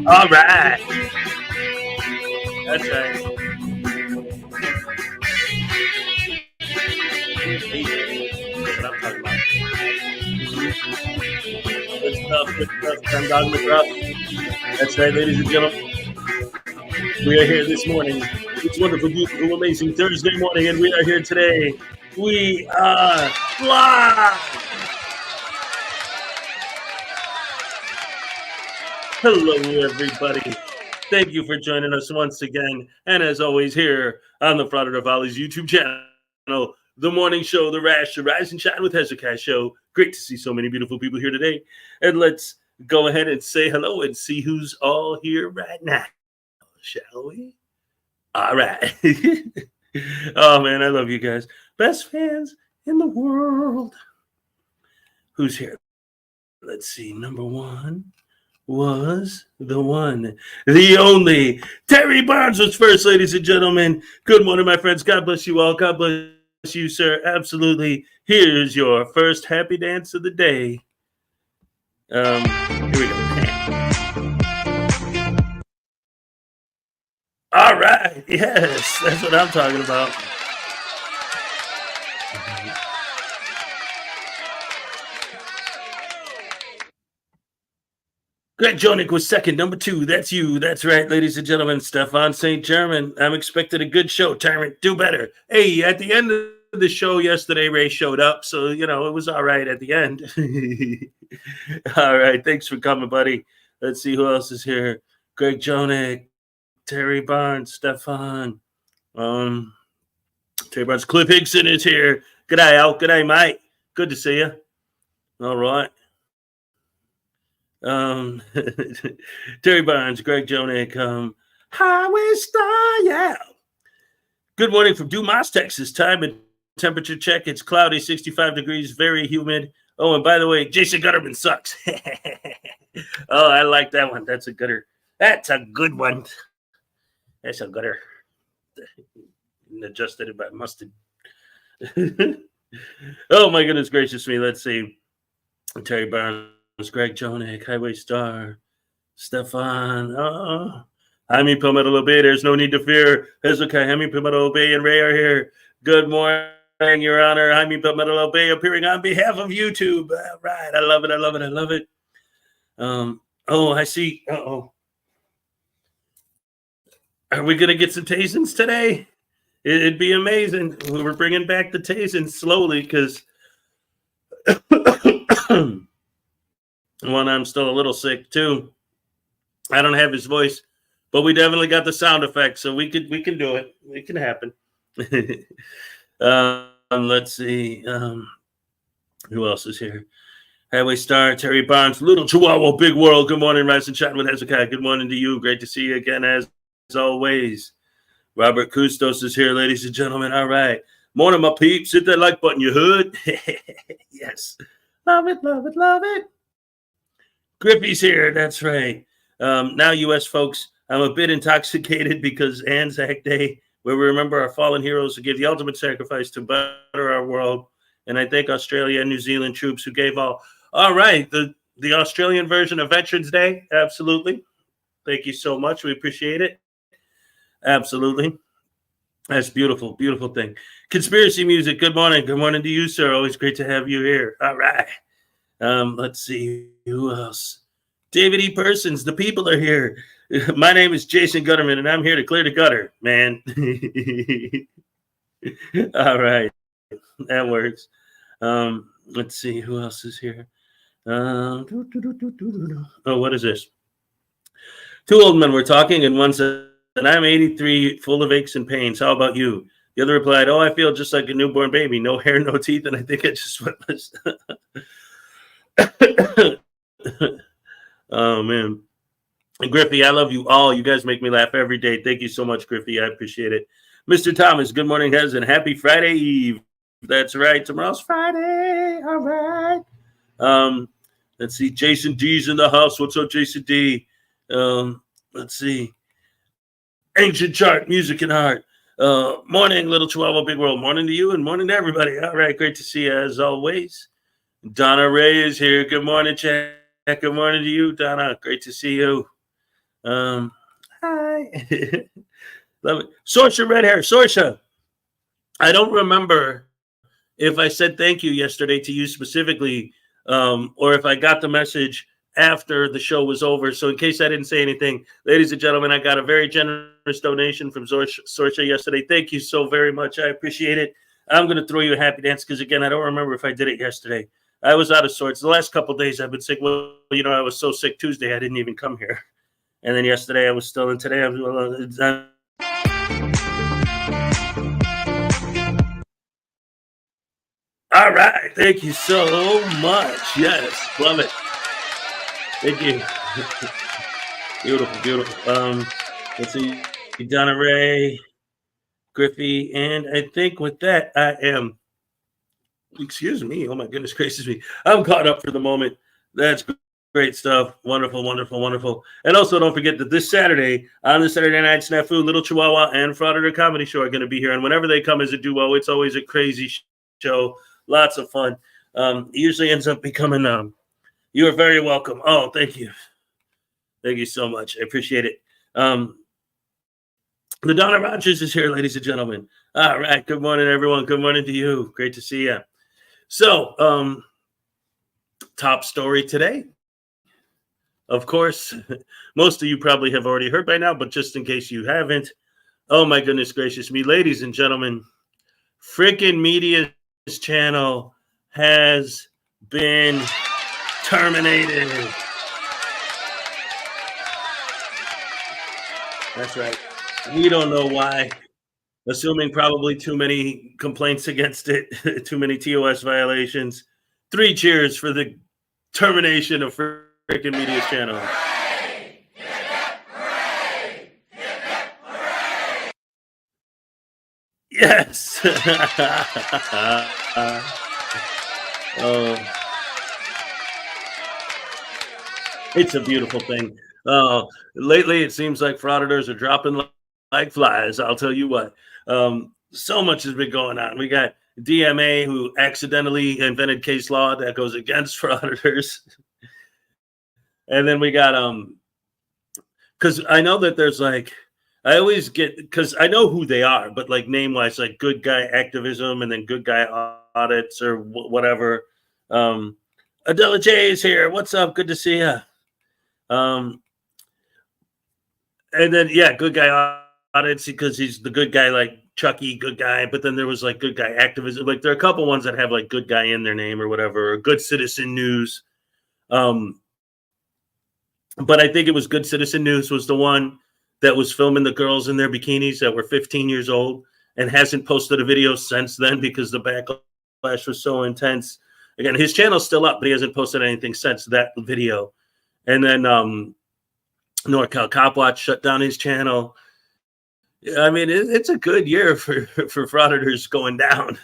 All right. That's right. That's what I'm talking about. Good stuff. Thank God in the crowd. That's right, ladies and gentlemen. We are here this morning. It's wonderful, beautiful, amazing Thursday morning, and we are here today. We are live. Hello, everybody. Thank you for joining us once again. And as always, here on the Frauditor Volley's YouTube channel, the morning show, The Rise and Shine with Hezokuai show. Great to see so many beautiful people here today. And let's go ahead and say hello and see who's all here right now. Shall we? All right. Oh, man, I love you guys. Best fans in the world. Who's here? Let's see. Number one was the one, the only. Terry Barnes was first, ladies and gentlemen. Good morning, my friends. God bless you all. God bless you, sir. Absolutely. Here's your first happy dance of the day. Here we go. All right. Yes, that's what I'm talking about. Greg Jonick was second. Number two, that's you. That's right, ladies and gentlemen. Stefan St. German. I'm expecting a good show. Tyrant, do better. Hey, at the end of the show yesterday, Ray showed up. So, it was all right at the end. All right. Thanks for coming, buddy. Let's see who else is here. Greg Jonick, Terry Barnes, Stefan. Terry Barnes. Cliff Higson is here. G'day, Al. G'day, mate. Good to see you. All right. Terry Barnes, Greg Jonick, Highway Star, yeah. Good morning from Dumas, Texas. Time and temperature check. It's cloudy, 65 degrees, very humid. Oh, and by the way, Jason Gutterman sucks. Oh, I like that one. That's a gooder. That's a good one. That's a gooder. Adjusted it by mustard. Oh, my goodness gracious me. Let's see. Terry Barnes, Greg Jonick, Highway Star, Stefan. Jaime Palmetto Bay. There's no need to fear. Hezokuai, Jaime Palmetto Bay, and Ray are here. Good morning, Your Honor. Jaime Palmetto Bay appearing on behalf of YouTube. All right. I love it. I love it. I love it. I see. Uh-oh. Are we going to get some Tasins today? It'd be amazing. We're bringing back the Tasins slowly because I'm still a little sick too. I don't have his voice, but we definitely got the sound effects, so we can do it. It can happen. Let's see. Who else is here? Highway Star, Terry Barnes, Little Chihuahua, Big World. Good morning, Rise and Chatting with Hezekiah. Good morning to you. Great to see you again, as always. Robert Kustos is here, ladies and gentlemen. All right. Morning, my peeps. Hit that like button, you hood. Yes. Love it, love it, love it. Grippy's here. That's right. Now, U.S. folks, I'm a bit intoxicated because Anzac Day, where we remember our fallen heroes who gave the ultimate sacrifice to better our world. And I thank Australia and New Zealand troops who gave all. All right. The Australian version of Veterans Day. Absolutely. Thank you so much. We appreciate it. Absolutely. That's beautiful. Beautiful thing. Conspiracy music. Good morning. Good morning to you, sir. Always great to have you here. All right. Let's see. Who else? David E. Persons. The people are here. My name is Jason Gutterman, and I'm here to clear the gutter, man. All right. That works. Let's see. Who else is here? Oh, what is this? Two old men were talking, and one said, and I'm 83, full of aches and pains. How about you? The other replied, oh, I feel just like a newborn baby. No hair, no teeth, and I think I just wet myself. Oh, man. And Griffey, I love you all. You guys make me laugh every day. Thank you so much, Griffey. I appreciate it. Mr. Thomas, good morning, Hez, and happy Friday Eve. That's right. Tomorrow's Friday. All right. Let's see. Jason D's in the house. What's up, Jason D? Let's see. Ancient Chart, Music and Art. Morning, Little Chihuahua, Big World. Morning to you and morning to everybody. All right, great to see you as always. Donna Ray is here. Good morning, Jack. Good morning to you, Donna. Great to see you. Hi. Love it. Sorsha Red Hair. Sorsha, I don't remember if I said thank you yesterday to you specifically, or if I got the message after the show was over. So in case I didn't say anything, ladies and gentlemen, I got a very generous donation from Sorsha yesterday. Thank you so very much. I appreciate it. I'm going to throw you a happy dance because, again, I don't remember if I did it yesterday. I was out of sorts. The last couple of days I've been sick. Well, I was so sick Tuesday I didn't even come here. And then yesterday I was still, and today I'm all right. Thank you so much. Yes. Love it. Thank you. Beautiful, beautiful. Let's see. Donna Ray, Griffey, and I think with that, I am, excuse me. Oh, my goodness gracious me. I'm caught up for the moment. That's great stuff. Wonderful, wonderful, wonderful. And also don't forget that this Saturday, on the Saturday Night Snafu, Little Chihuahua and Frauditor Comedy Show are going to be here. And whenever they come as a duo, it's always a crazy show. Lots of fun. It usually ends up becoming, you are very welcome. Oh, thank you. Thank you so much. I appreciate it. LaDonna Rogers is here, ladies and gentlemen. All right. Good morning, everyone. Good morning to you. Great to see you. So, top story today. Of course, most of you probably have already heard by now, but just in case you haven't, oh my goodness gracious me, ladies and gentlemen, freaking Media's channel has been terminated. That's right. We don't know why. Assuming probably too many complaints against it, too many TOS violations. 3 cheers for the termination of freaking Media's channel. Yes. Oh, it's a beautiful thing. Lately, it seems like frauditors are dropping like flies. I'll tell you what. So much has been going on. We got DMA who accidentally invented case law that goes against frauditors, and then we got because I know that there's like I always get because I know who they are, but like name wise, like good guy activism and then good guy audits or whatever. Um, Adela J is here. What's up? Good to see you. Um, and then yeah, good guy audits because he's the good guy, like Chucky, good guy. But then there was like good guy activism. Like there are a couple ones that have like good guy in their name or whatever. Or good citizen news. Um, but I think it was Good Citizen News was the one that was filming the girls in their bikinis that were 15 years old and hasn't posted a video since then because the backlash was so intense. Again, his channel's still up, but he hasn't posted anything since that video. And then NorCal Cop Watch shut down his channel. I mean, it's a good year for frauditors going down.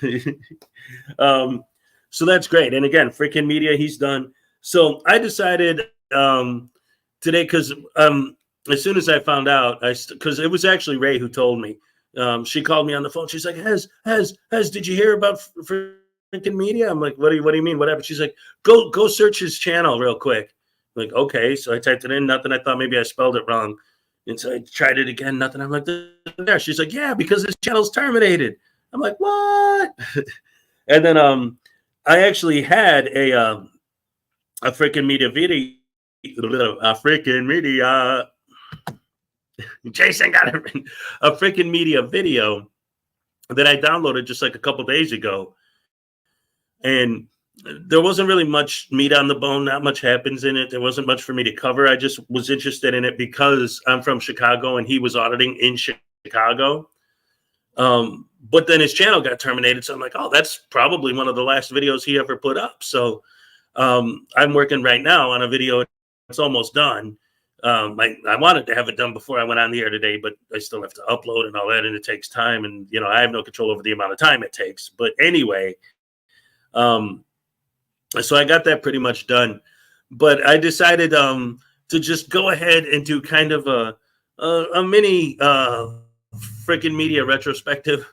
So that's great. And again, freaking media, he's done. So I decided today, because as soon as I found out, because it was actually Ray who told me. She called me on the phone. She's like, Hez, did you hear about freaking media? I'm like, what do you mean? What happened? She's like, go search his channel real quick. I'm like, okay. So I typed it in, nothing. I thought maybe I spelled it wrong. And so I tried it again, nothing. I'm like, there. She's like, yeah, because his channel's terminated. I'm like, what? And then I actually had a freaking media video. A freaking media. Jason got it. A freaking media video that I downloaded just like a couple days ago. And there wasn't really much meat on the bone. Not much happens in it. There wasn't much for me to cover. I just was interested in it because I'm from Chicago and he was auditing in Chicago. But then his channel got terminated. So I'm like, oh, that's probably one of the last videos he ever put up. So I'm working right now on a video. It's almost done. I wanted to have it done before I went on the air today, but I still have to upload and all that, and it takes time. And, you know, I have no control over the amount of time it takes. But anyway, so I got that pretty much done. But I decided to just go ahead and do kind of a mini freaking media retrospective.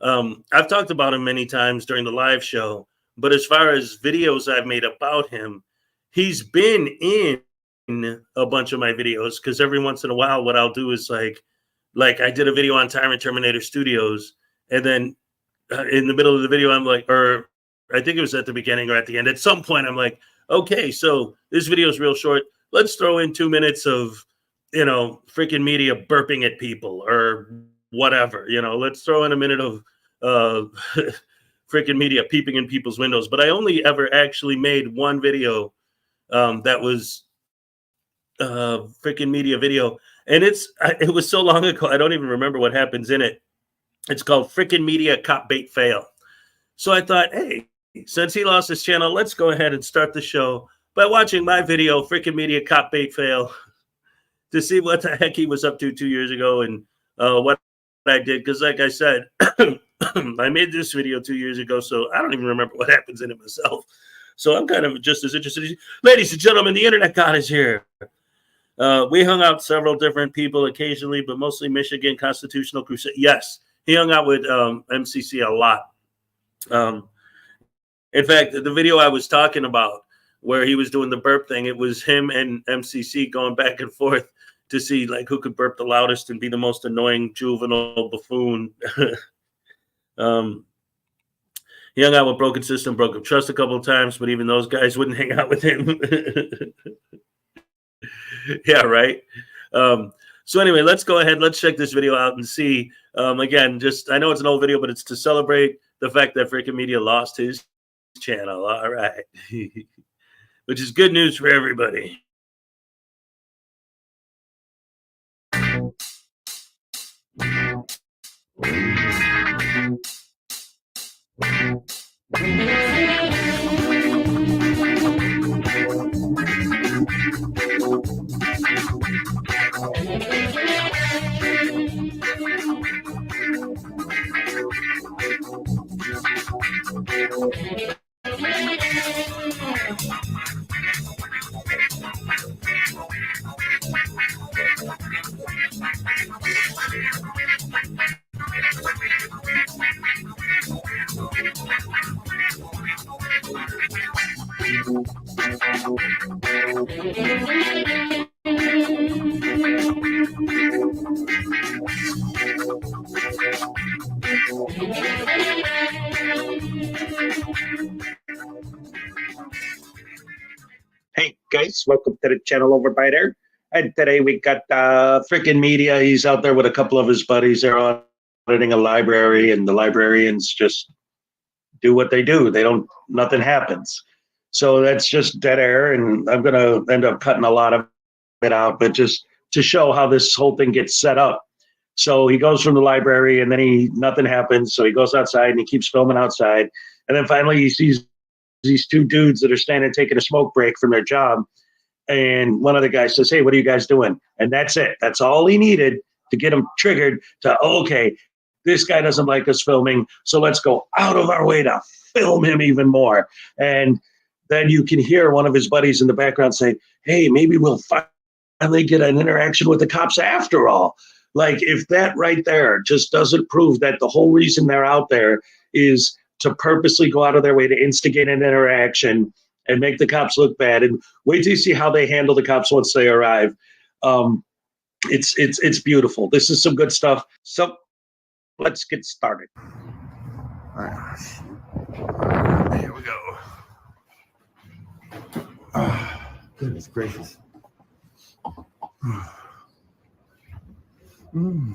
I've talked about him many times during the live show, but as far as videos I've made about him, he's been in a bunch of my videos because every once in a while, what I'll do is like I did a video on Tyrant Terminator Studios, and then in the middle of the video, I'm like, or I think it was at the beginning or at the end. At some point, I'm like, okay, so this video is real short. Let's throw in 2 minutes of, you know, freaking media burping at people or whatever. You know, let's throw in a minute of freaking media peeping in people's windows. But I only ever actually made one video that was freaking media video, and it was so long ago I don't even remember what happens in it. It's called freaking media cop bait fail. So I thought, hey, since he lost his channel, let's go ahead and start the show by watching my video, freaking media cop bait fail, to see what the heck he was up to 2 years ago and what I did. Because like I said, I made this video 2 years ago, so I don't even remember what happens in it myself. So I'm kind of just as interested as you. Ladies and gentlemen, the internet god is here. We hung out several different people occasionally, but mostly Michigan Constitutional Crusade. Yes, he hung out with MCC a lot. In fact, the video I was talking about where he was doing the burp thing, it was him and MCC going back and forth to see like who could burp the loudest and be the most annoying juvenile buffoon. He hung out with Broken System, Broken Trust a couple of times, but even those guys wouldn't hang out with him. Yeah, right. So anyway, let's go ahead. Let's check this video out and see. Again, just I know it's an old video, but it's to celebrate the fact that freaking media lost his channel. All right. Which is good news for everybody. Hey guys, welcome to the channel over by there. And today we got freaking media. He's out there with a couple of his buddies. They're auditing a library, and the librarians just do what they do. They don't, nothing happens. So that's just dead air. And I'm going to end up cutting a lot of it out, but just to show how this whole thing gets set up. So he goes from the library and then nothing happens. So he goes outside and he keeps filming outside. And then finally he sees these two dudes that are standing taking a smoke break from their job. And one of the guys says, "Hey, what are you guys doing?" And that's it. That's all he needed to get him triggered to, okay, this guy doesn't like us filming, so let's go out of our way to film him even more. And then you can hear one of his buddies in the background say, "Hey, maybe we'll finally get an interaction with the cops after all." Like, if that right there just doesn't prove that the whole reason they're out there is to purposely go out of their way to instigate an interaction and make the cops look bad. And wait till you see how they handle the cops once they arrive. It's beautiful. This is some good stuff. So let's get started. All right. Here we go. Goodness gracious.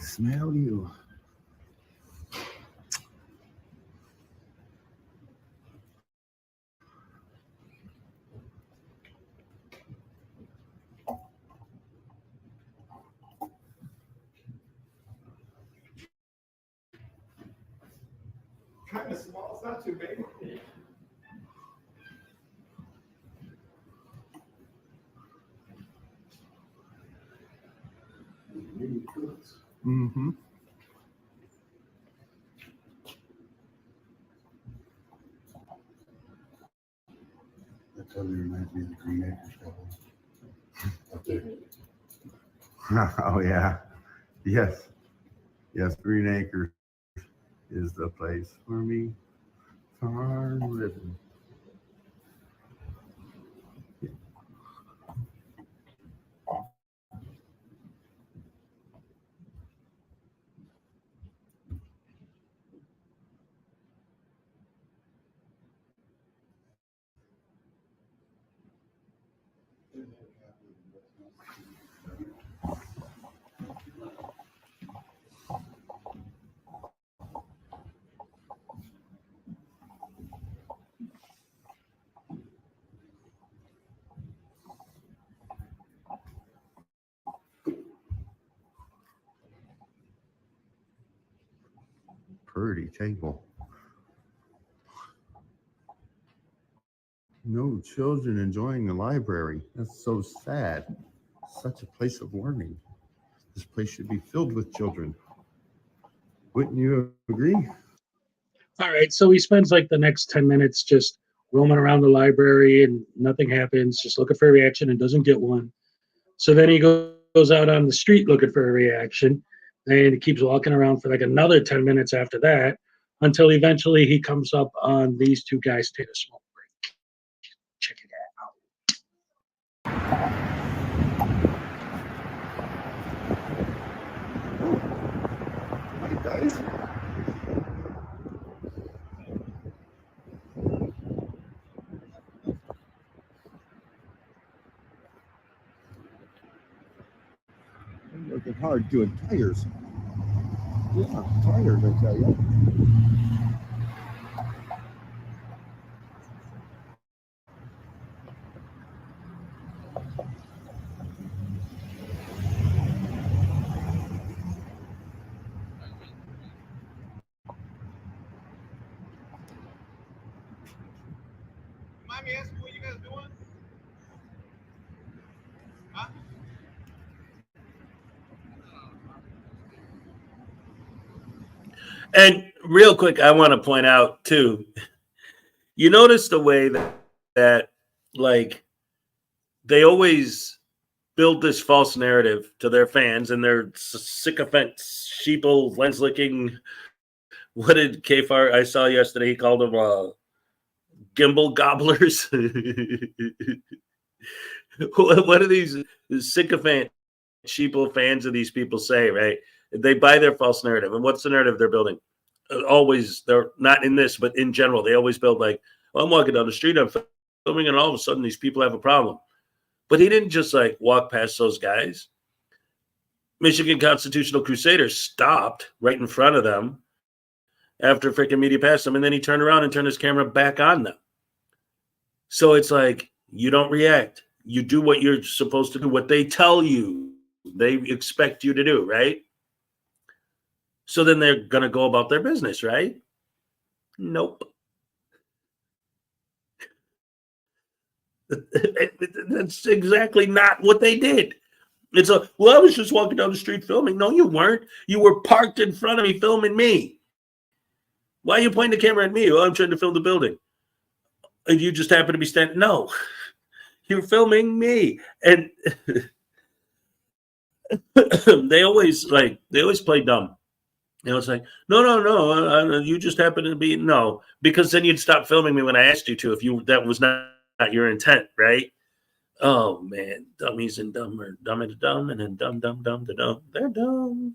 Smell you. Kind of small, it's not too big. Mm-hmm. That totally reminds me of the Green Acres couple up there. Oh yeah. Yes. Green Acres is the place for me. Farm living. Pretty table. No children enjoying the library. That's so sad. Such a place of learning. This place should be filled with children. Wouldn't you agree? All right, so he spends like the next 10 minutes just roaming around the library and nothing happens, just looking for a reaction and doesn't get one. So then he goes out on the street looking for a reaction, and he keeps walking around for like another 10 minutes after that until eventually he comes up on these two guys take a smoke break. Check it out. Hi guys. I'm working hard doing tires. Yeah, tires, I tell you. And real quick, I want to point out too, you notice the way that like they always build this false narrative to their fans and their sycophant, sheeple, lens licking. What did Kfar I saw yesterday? He called them gimbal gobblers. What do these sycophant, sheeple fans of these people say, right? They buy their false narrative. And what's the narrative they're building? Always, they're not in this, but in general, they always build like, well, I'm walking down the street, I'm filming, and all of a sudden these people have a problem. But he didn't just like walk past those guys. Michigan Constitutional Crusaders stopped right in front of them after freaking media passed them, and then he turned around and turned his camera back on them. So it's like, you don't react. You do what you're supposed to do, what they tell you they expect you to do, right? So then they're going to go about their business, right? Nope. That's exactly not what they did. It's a, well, I was just walking down the street filming. No, you weren't. You were parked in front of me filming me. Why are you pointing the camera at me? Well, I'm trying to film the building. And you just happen to be standing. No, you're filming me. And they always play dumb. You know, it's like, no, you just happen to be, no, because then you'd stop filming me when I asked you to, if that was not your intent, right? Oh man, dummies and dumber, dumb and dumb, and then dumb to dumb. They're dumb.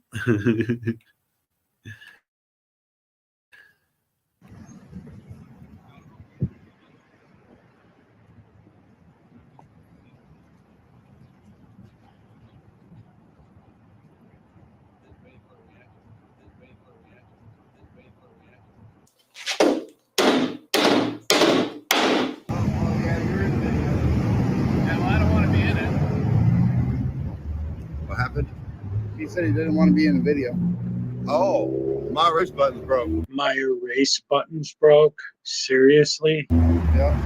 What happened? He said he didn't want to be in the video. Oh, my wrist button's broke. My erase buttons broke. Seriously? Yeah.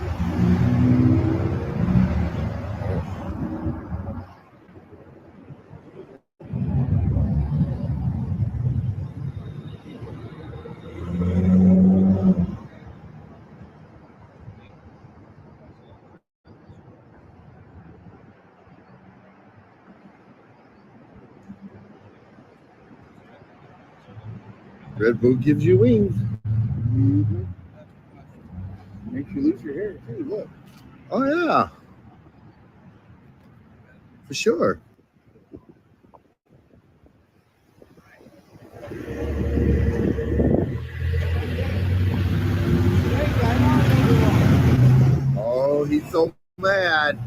Red Bull gives you wings. Mm-hmm. Makes you lose your hair too. Look. Oh yeah, for sure. Oh, he's so mad.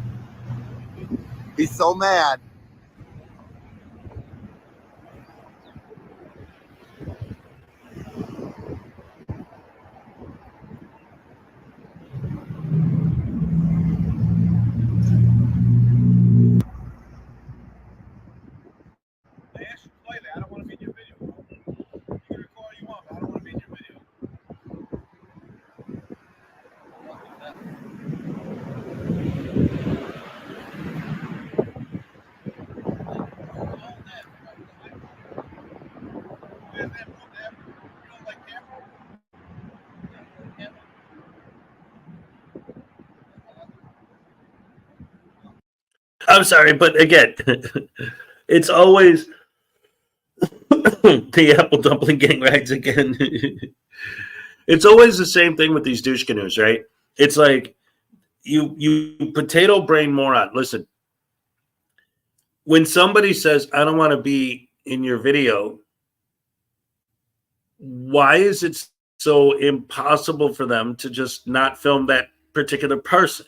He's so mad. I don't want to be in your video. You can record all you want, but I don't want to be in your video. I'm sorry, but again, it's always the apple dumpling gang rides again. It's always the same thing with these douche canoes, right? It's like you potato brain moron. Listen, when somebody says, I don't want to be in your video, why is it so impossible for them to just not film that particular person?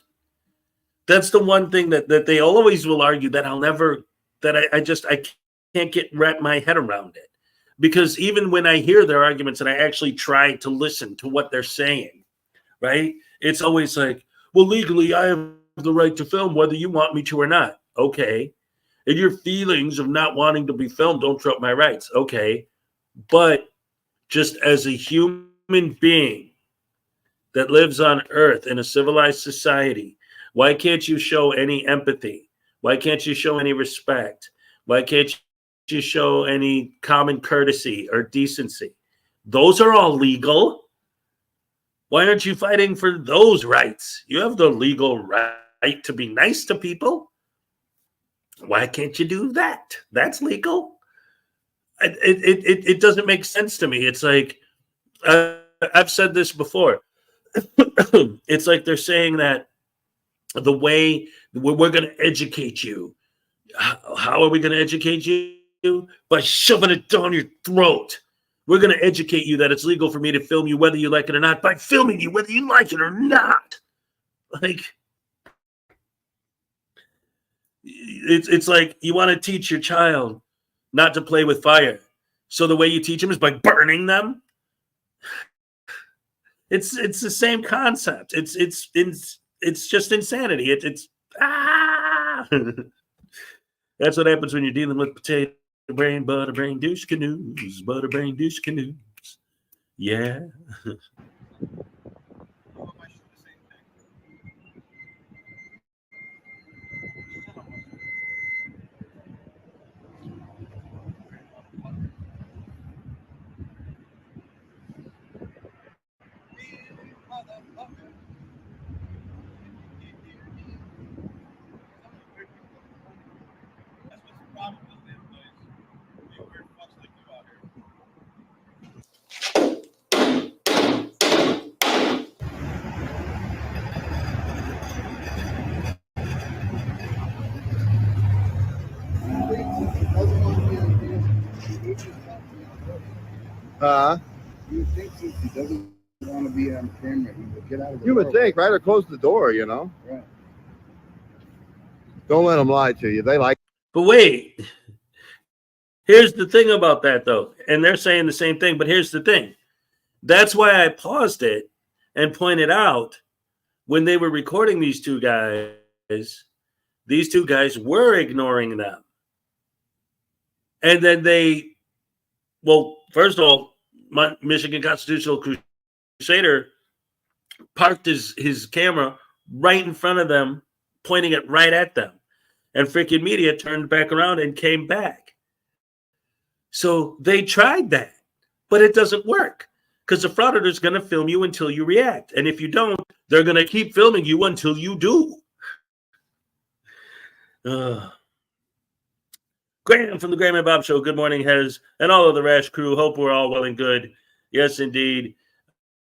That's the one thing that they always will argue that I'll never, that I can't wrap my head around it. Because even when I hear their arguments and I actually try to listen to what they're saying, right? It's always like, well, legally, I have the right to film whether you want me to or not. Okay. And your feelings of not wanting to be filmed don't trump my rights. Okay. But just as a human being that lives on Earth in a civilized society, why can't you show any empathy? Why can't you show any respect? Why can't you show any common courtesy or decency? Those are all legal. Why aren't you fighting for those rights? You have the legal right to be nice to people. Why can't you do that? That's legal. It doesn't make sense to me. It's like, I've said this before. It's like they're saying that the way we're going to educate you. How are we going to educate you? By shoving it down your throat. We're going to educate you that it's legal for me to film you whether you like it or not by filming you whether you like it or not. Like, it's like you want to teach your child not to play with fire. So the way you teach them is by burning them. It's the same concept. It's just insanity. It's That's what happens when you're dealing with potato brain, butter brain, douche canoes, butter brain, douche canoes. Yeah. You think since he doesn't want to be on camera, he would get out of the You would think, right? Or close the door, you know? Right. Don't let them lie to you. They like. But wait. Here's the thing about that, though. And they're saying the same thing, but here's the thing. That's why I paused it and pointed out when they were recording these two guys were ignoring them. And then first of all, my Michigan Constitutional Crusader parked his camera right in front of them, pointing it right at them. And freaking media turned back around and came back. So they tried that, but it doesn't work because the Frauditor is going to film you until you react. And if you don't, they're going to keep filming you until you do. Graham from the Graham and Bob Show. Good morning, Hez, and all of the Rash crew. Hope we're all well and good. Yes, indeed.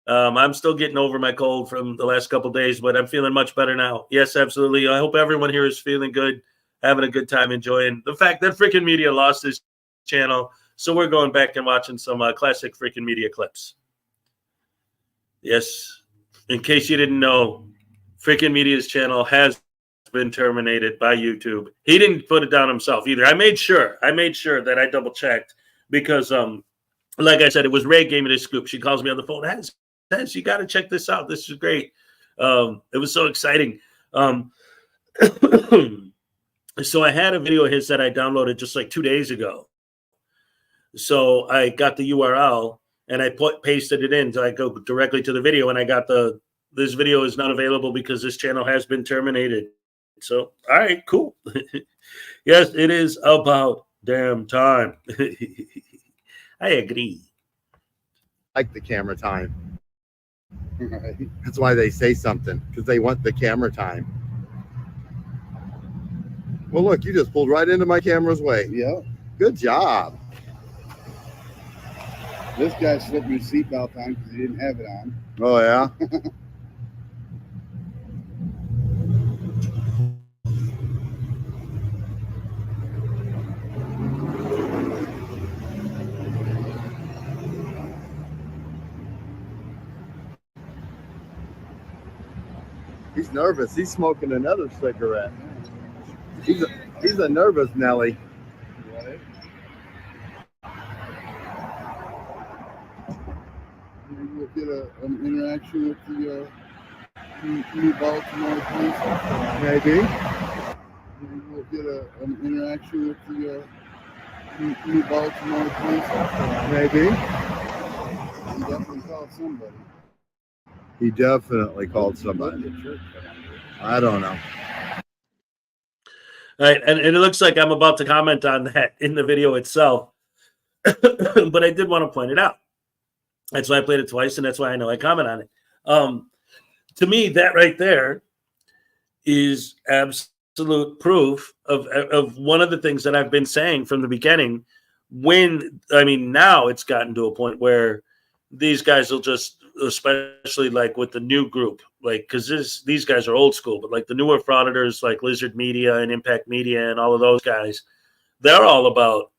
I'm still getting over my cold from the last couple of days, but I'm feeling much better now. Yes, absolutely. I hope everyone here is feeling good, having a good time, enjoying the fact that freaking media lost his channel. So we're going back and watching some classic freaking media clips. Yes, in case you didn't know, freaking media's channel has been terminated by YouTube. He didn't put it down himself either. I made sure that I double checked because like I said, it was Ray gave me this scoop. She calls me on the phone. Hez, you got to check this out. This is great. It was so exciting. So I had a video of his that I downloaded just like 2 days ago. So I got the URL and I pasted it in. So I go directly to the video and I got this video is not available because this channel has been terminated. So, all right, cool. Yes, it is about damn time. I agree. Like the camera time. That's why they say something, because they want the camera time. Well, look, you just pulled right into my camera's way. Yeah. Good job. This guy slipped his seatbelt on because he didn't have it on. Oh, yeah? He's nervous. He's smoking another cigarette. He's a nervous Nelly. Right. Maybe we'll get an interaction with the New Baltimore police officer. Maybe. Maybe we'll get an interaction with the New Baltimore police officer. Maybe. He definitely called somebody. He definitely called somebody. I don't know. All right, and it looks like I'm about to comment on that in the video itself, but I did want to point it out. That's why I played it twice, and that's why I know I comment on it. To me, that right there is absolute proof of one of the things that I've been saying from the beginning. Now it's gotten to a point where these guys will just, especially like with the new group, like, because these guys are old school, but like the newer frauditors like Lizard Media and Impact Media and all of those guys, they're all about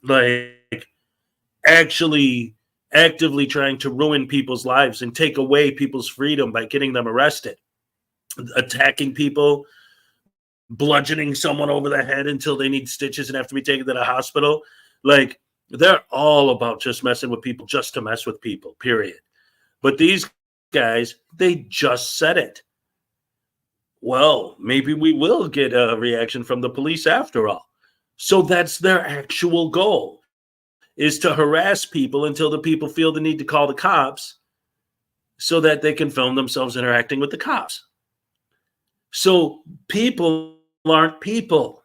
like actually actively trying to ruin people's lives and take away people's freedom by getting them arrested, attacking people, bludgeoning someone over the head until they need stitches and have to be taken to the hospital. Like, they're all about just messing with people just to mess with people, period. But these guys, they just said it. Well, maybe we will get a reaction from the police after all. So that's their actual goal, is to harass people until the people feel the need to call the cops so that they can film themselves interacting with the cops. So people aren't people.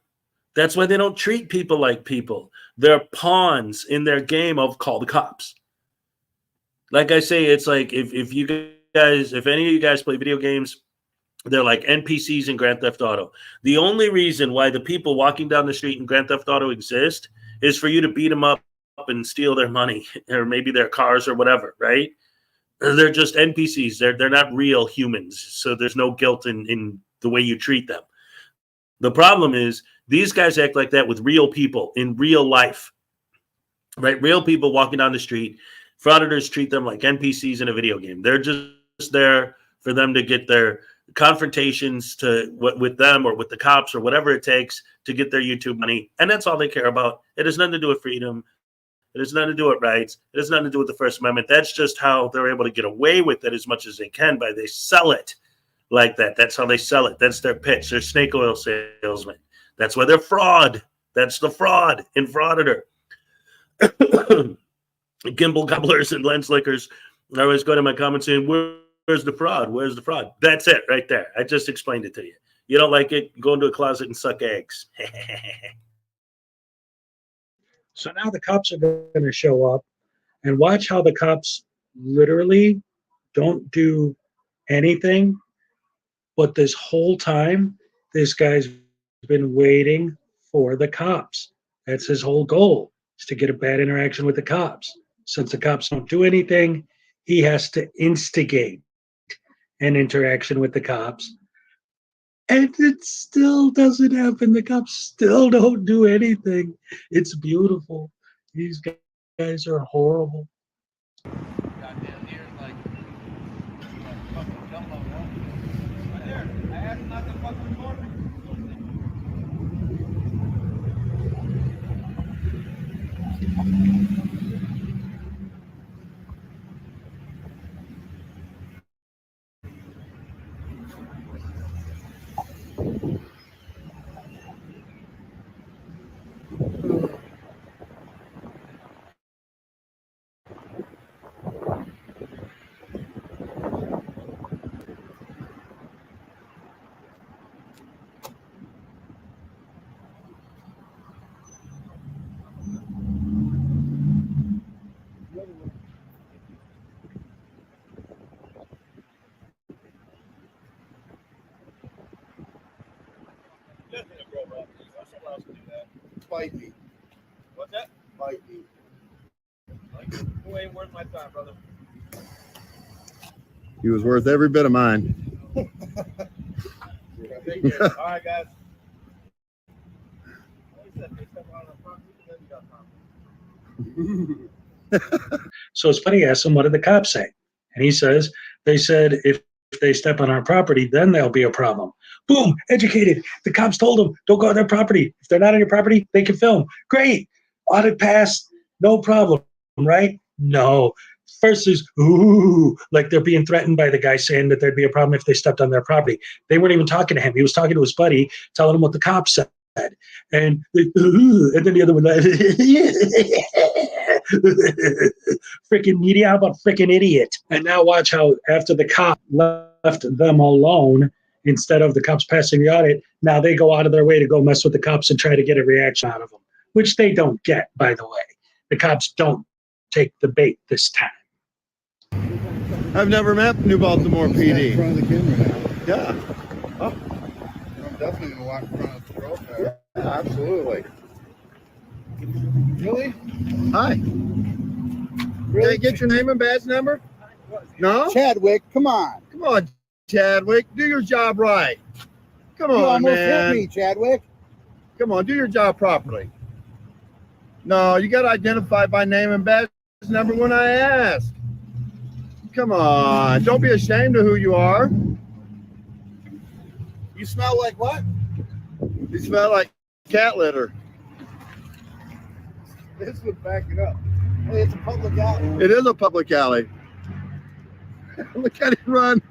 That's why they don't treat people like people. They're pawns in their game of call the cops. Like I say, it's like if any of you guys play video games, they're like NPCs in Grand Theft Auto. The only reason why the people walking down the street in Grand Theft Auto exist is for you to beat them up and steal their money or maybe their cars or whatever, right? They're just NPCs. They're not real humans. So there's no guilt in the way you treat them. The problem is these guys act like that with real people in real life, right? Real people walking down the street. Frauditors treat them like NPCs in a video game. They're just there for them to get their confrontations with them or with the cops or whatever it takes to get their YouTube money. And that's all they care about. It has nothing to do with freedom. It has nothing to do with rights. It has nothing to do with the First Amendment. That's just how they're able to get away with it as much as they can by they sell it like that. That's how they sell it. That's their pitch. They're snake oil salesmen. That's why they're fraud. That's the fraud in Frauditor. Gimbal gobblers and lens lickers. I always go to my comments saying, where's the fraud? Where's the fraud? That's it right there. I just explained it to you. You don't like it? Go into a closet and suck eggs. So now the cops are going to show up, and watch how the cops literally don't do anything. But this whole time, this guy's been waiting for the cops. That's his whole goal, is to get a bad interaction with the cops. Since the cops don't do anything, he has to instigate an interaction with the cops. And it still doesn't happen. The cops still don't do anything. It's beautiful. These guys are horrible. Goddamn ears like fucking jumbo, bro. Right there. I asked not to fucking record me. Just need to grow up. Someone else can do that. Fight me. What's that? Fight me. Like, who ain't worth my time, brother? He was worth every bit of mine. Take care. All right, guys. He said they step on the front, then you got time. So it's funny, I asked him, what did the cops say? And he says, they said, if they step on our property, then there'll be a problem. Boom, educated. The cops told them, don't go on their property. If they're not on your property, they can film. Great. Audit passed. No problem, right? No. First is, ooh, like they're being threatened by the guy saying that there'd be a problem if they stepped on their property. They weren't even talking to him. He was talking to his buddy, telling him what the cops said. And then the other one, freaking media, how about freaking idiot? And now watch how after the cop left them alone, instead of the cops passing the audit, now they go out of their way to go mess with the cops and try to get a reaction out of them, which they don't get, by the way. The cops don't take the bait this time. I've never met New Baltimore Let's stand in PD. front of the camera now. Yeah, I'm definitely gonna walk in front of the patrol car. absolutely. Really? Hi. Can I get your name and badge number? No? Chadwick, come on. Come on, Chadwick. Do your job right. Come You on, almost man. hit me, Chadwick. Come on, do your job properly. No, you got to identify by name and badge number when I ask. Come on. Don't be ashamed of who you are. You smell like what? You smell like cat litter. This would back it up. Hey, it's a public alley. It is a public alley. Look at him run.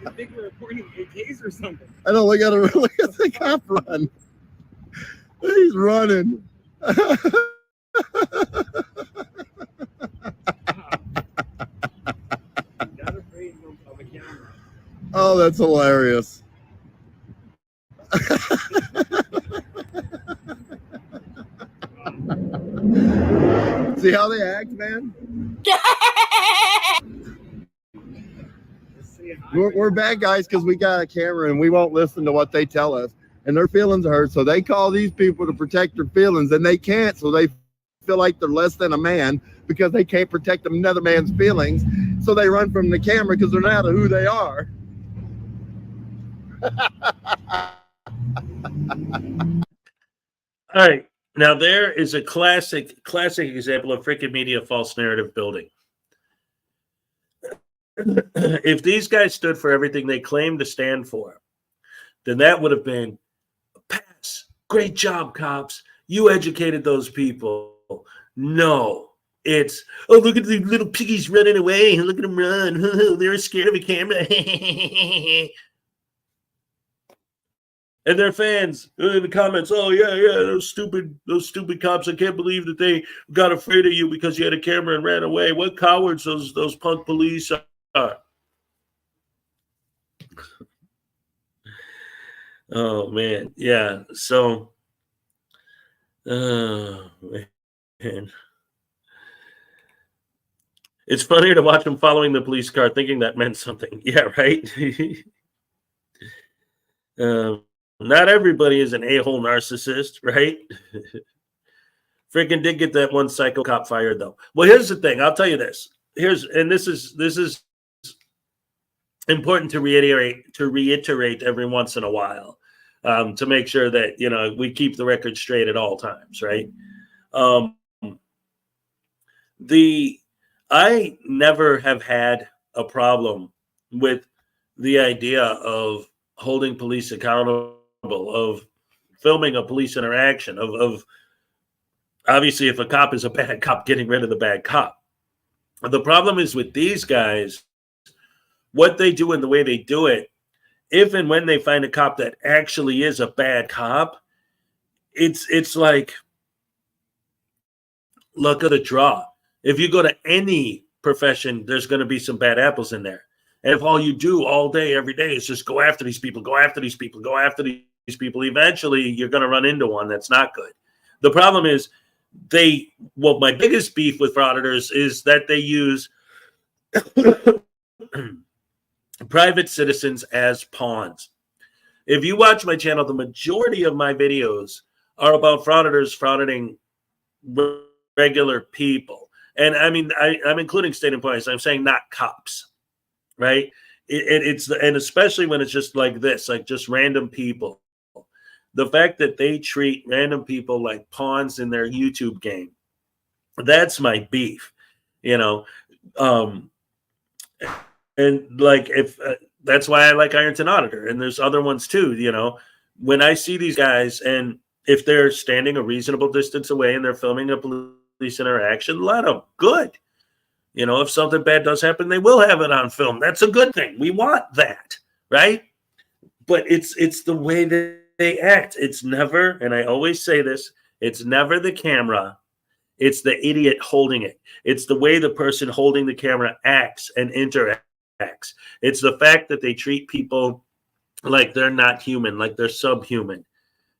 You think we're reporting AKs or something? I know, look at the cop run. He's running. Not afraid of a camera. Oh, that's hilarious. See how they act, man? We're bad guys because we got a camera and we won't listen to what they tell us. And their feelings are hurt. So they call these people to protect their feelings and they can't. So they feel like they're less than a man because they can't protect another man's feelings. So they run from the camera because they're not who they are. All right. Now there is a classic example of freaking media false narrative building. If these guys stood for everything they claim to stand for, then that would have been pass. Great job, cops. You educated those people. No, it's, oh, look at the little piggies running away. Look at them run. They're scared of a camera. And their fans in the comments, oh yeah, those stupid cops. I can't believe that they got afraid of you because you had a camera and ran away. What cowards those punk police are. Oh man, yeah. So, man. It's funnier to watch them following the police car, thinking that meant something. Yeah, right. Not everybody is an a-hole narcissist, right? Freaking did get that one psycho cop fired though. Well, here's the thing. I'll tell you this. This is important to reiterate every once in a while, to make sure that we keep the record straight at all times, right? I never have had a problem with the idea of holding police accountable, of filming a police interaction, of obviously if a cop is a bad cop, getting rid of the bad cop. The problem is with these guys, what they do and the way they do it, if and when they find a cop that actually is a bad cop, it's like luck of the draw. If you go to any profession, there's going to be some bad apples in there. And if all you do all day, every day is just go after these people, eventually you're going to run into one that's not good. The problem is my biggest beef with frauditors is that they use private citizens as pawns. If you watch my channel, the majority of my videos are about frauditors frauditing regular people. And I mean, I'm including state employees. I'm saying not cops, right? And especially when it's just like this, like just random people. The fact that they treat random people like pawns in their YouTube game, that's my beef, And like, if that's why I like Ironton Auditor, and there's other ones too. When I see these guys, and if they're standing a reasonable distance away and they're filming a police interaction, let them. Good. If something bad does happen, they will have it on film. That's a good thing. We want that, right? But it's the way that they act. It's never, and I always say this, it's never the camera. It's the idiot holding it. It's the way the person holding the camera acts and interacts. It's the fact that they treat people like they're not human, like they're subhuman.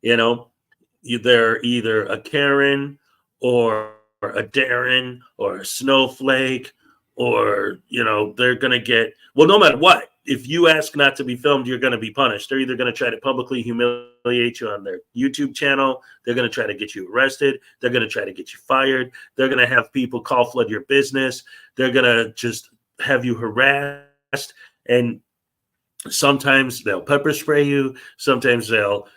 They're either a Karen or a Darren or a Snowflake, or, you know, they're going to get, well, no matter what, if you ask not to be filmed, you're going to be punished. They're either going to try to publicly humiliate you on their YouTube channel. They're going to try to get you arrested. They're going to try to get you fired. They're going to have people call flood your business. They're going to just have you harassed. And sometimes they'll pepper spray you. Sometimes they'll,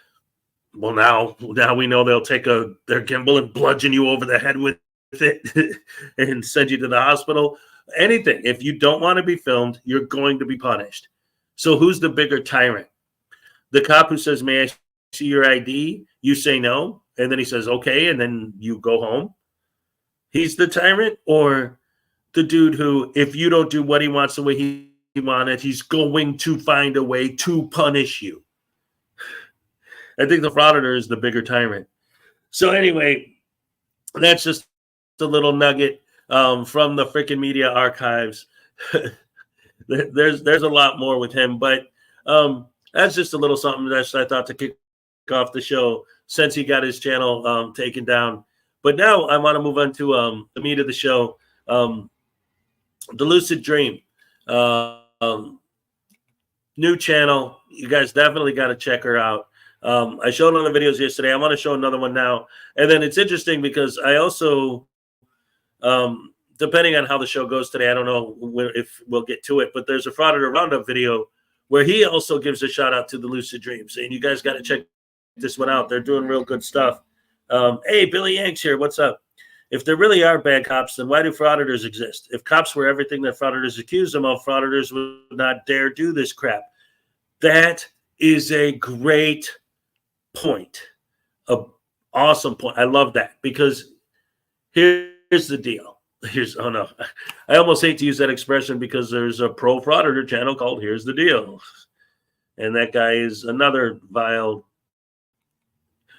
well, now we know they'll take their gimbal and bludgeon you over the head with it and send you to the hospital. Anything. If you don't want to be filmed, you're going to be punished. So who's the bigger tyrant? The cop who says, may I see your ID? You say no. And then he says, okay. And then you go home. He's the tyrant? Or the dude who, if you don't do what he wants the way he wanted, he's going to find a way to punish you? I think the Frauditor is the bigger tyrant. So anyway, that's just a little nugget from the freaking media archives. there's a lot more with him, but that's just a little something that I thought to kick off the show since he got his channel taken down. But now I want to move on to the meat of the show, the Lucid Dream. New channel. You guys definitely got to check her out. I showed one of the videos yesterday. I want to show another one now. And then it's interesting because I also, depending on how the show goes today, I don't know if we'll get to it, but there's a Frauditor Roundup video where he also gives a shout out to the Lucid Dream, saying you guys got to check this one out. They're doing real good stuff. Hey, Billy Yanks here. What's up? If there really are bad cops, then why do frauditors exist? If cops were everything that frauditors accuse them of, frauditors would not dare do this crap. That is a great point. An awesome point. I love that, because here's the deal. Oh no, I almost hate to use that expression because there's a pro Frauditor channel called Here's the Deal. And that guy is another vile.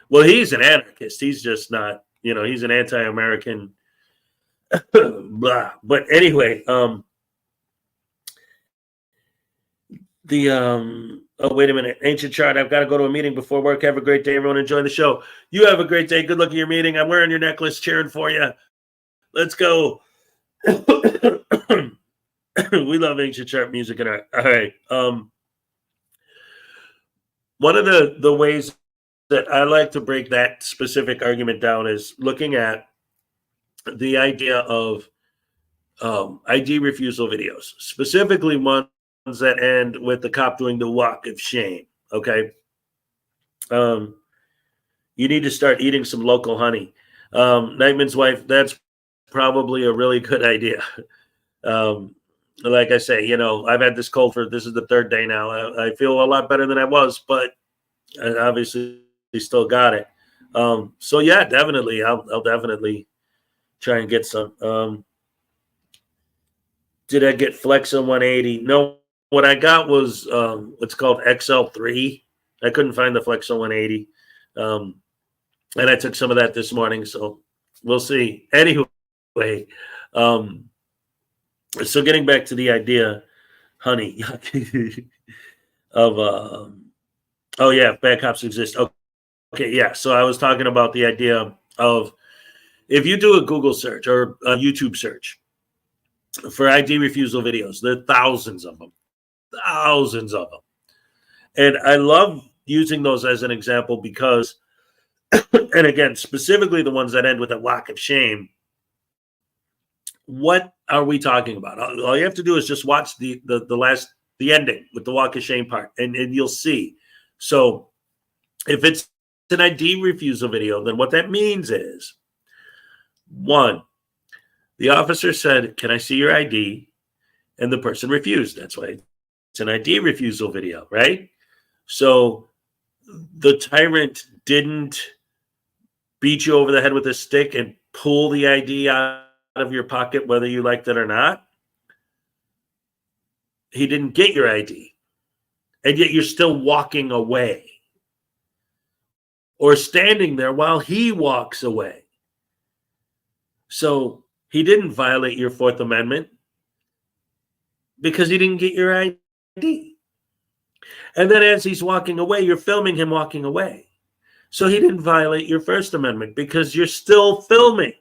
Well, he's an anarchist. He's just not, he's an anti-American. Blah. But anyway, oh, wait a minute. Ancient Chart, I've got to go to a meeting before work. Have a great day, everyone. Enjoy the show. You have a great day. Good luck at your meeting. I'm wearing your necklace, cheering for you. Let's go. We love Ancient Chart music and art. All right. One of the ways that I like to break that specific argument down is looking at the idea of ID refusal videos, specifically ones that end with the cop doing the walk of shame. Okay. You need to start eating some local honey. Nightman's wife, that's probably a really good idea. Like I say, I've had this cold this is the third day now. I feel a lot better than I was, but I obviously still got it. So yeah, definitely. I'll definitely try and get some. Did I get Flexa 180? No, what I got was what's called XL3. I couldn't find the Flexa 180. And I took some of that this morning, so we'll see. Anyway, so getting back to the idea, honey, of oh yeah, bad cops exist. Okay, yeah. So I was talking about the idea of if you do a Google search or a YouTube search for ID refusal videos, there are thousands of them. And I love using those as an example because, and again, specifically the ones that end with a walk of shame. What are we talking about? All you have to do is just watch the ending with the walk of shame part, and you'll see. So if it's an ID refusal video, then what that means is, one, the officer said, "Can I see your ID?" And the person refused. That's why it's an ID refusal video, right? So the tyrant didn't beat you over the head with a stick and pull the ID out of your pocket, whether you liked it or not. He didn't get your ID. And yet you're still walking away or standing there while he walks away. So he didn't violate your Fourth Amendment because he didn't get your ID. And then as he's walking away, you're filming him walking away. So he didn't violate your First Amendment because you're still filming.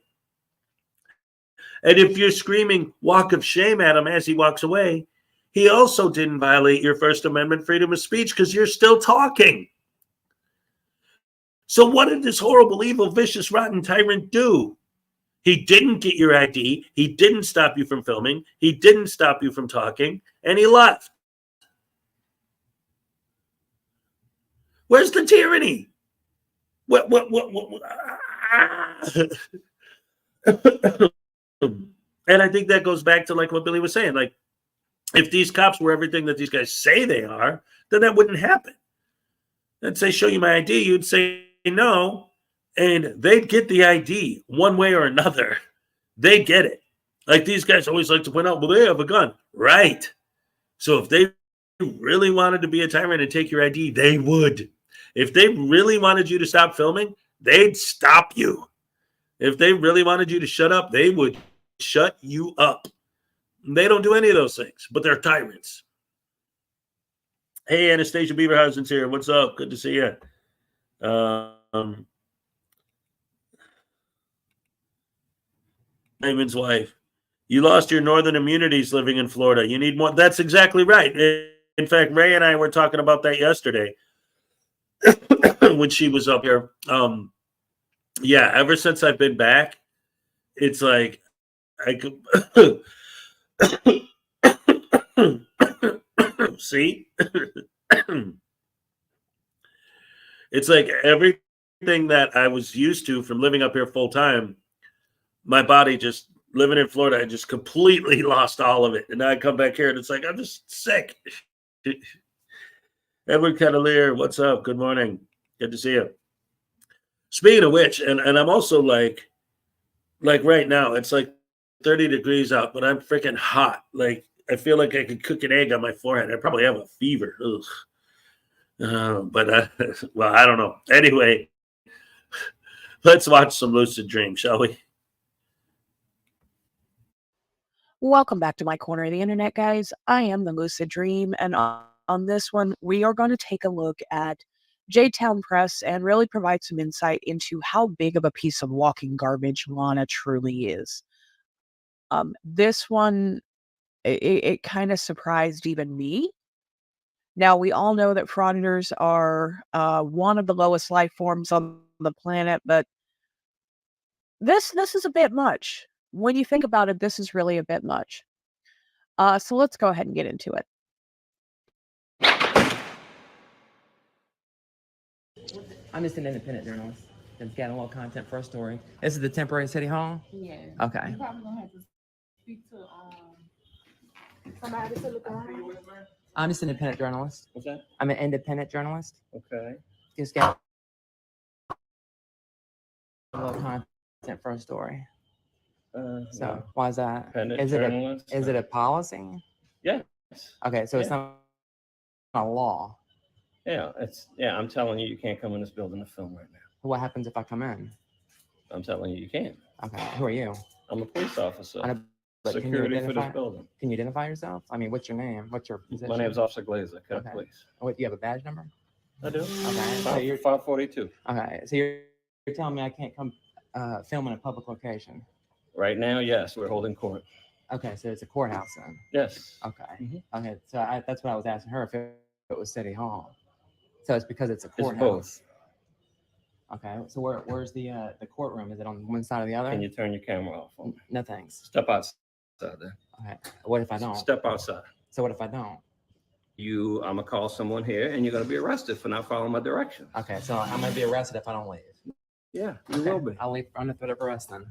And if you're screaming walk of shame at him as he walks away, he also didn't violate your First Amendment freedom of speech because you're still talking. So what did this horrible, evil, vicious, rotten tyrant do? He didn't get your ID. He didn't stop you from filming. He didn't stop you from talking. And he left. Where's the tyranny? What? And I think that goes back to like what Billy was saying. Like, if these cops were everything that these guys say they are, then that wouldn't happen. They'd say, show you my ID. You'd say no. And they'd get the ID one way or another. They get it. Like these guys always like to point out, well, they have a gun. Right. So if they really wanted to be a tyrant and take your ID, they would. If they really wanted you to stop filming, they'd stop you. If they really wanted you to shut up, they would shut you up. They don't do any of those things, but they're tyrants. Hey, Anastasia Beaverhausen's here. What's up? Good to see you. Raymond's wife. You lost your northern immunities living in Florida. You need more. That's exactly right. In fact, Ray and I were talking about that yesterday when she was up here. Yeah, ever since I've been back, it's like I could see. It's like everything that I was used to from living up here full time, my body just living in Florida, I just completely lost all of it. And now I come back here and it's like, I'm just sick. Edward Cavalier, what's up? Good morning. Good to see you. Speaking of which, and I'm also like right now, it's like 30 degrees out, but I'm freaking hot. Like, I feel like I could cook an egg on my forehead. I probably have a fever. But well, I don't know. Anyway, let's watch some Lucid Dream, shall we? Welcome back to my corner of the internet, guys. I am the Lucid Dream, and on this one, we are going to take a look at J-Town Press and really provide some insight into how big of a piece of walking garbage Lana truly is. This one, it kind of surprised even me. Now, we all know that Frauditors are one of the lowest life forms on the planet, but this is a bit much. When you think about it, this is really a bit much. So let's go ahead and get into it. I'm just an independent journalist that's getting a little content for a story. This is the temporary city hall? Yeah. Okay. You probably gonna have to speak to somebody to look around. I'm just an independent journalist. What's that? I'm an independent journalist. Okay. Just get a little content for a story. So why is that? Independent Is journalist. it a policy? Yes. Okay, so it's not a law. Yeah, I'm telling you, you can't come in this building to film right now. What happens if I come in? I'm telling you, you can't. Okay, who are you? I'm a police officer. I know, but Security can you for this identify? building. Can you identify yourself? I mean, what's your name? What's your position? My name's Officer Glazer, Cadet Okay. Police. What, do you have a badge number? I do. Okay, so you're 542. okay. So you're telling me I can't come film in a public location? Right now, yes, we're holding court. Okay, so it's a courthouse then. Yes. Okay. Mhm. Okay, so that's what I was asking her if it was City Hall. So it's because it's a It's courthouse. both. Okay, so where's the courtroom? Is it on one side or the other? Can you turn your camera off for me? No thanks. Step outside there. Okay. What if I don't? Step outside. So what if I don't? I'm gonna call someone here and you're gonna be arrested for not following my directions. Okay, so I'm gonna be arrested if I don't leave. Yeah, you Okay, will be. I'll leave on the threat of arrest then.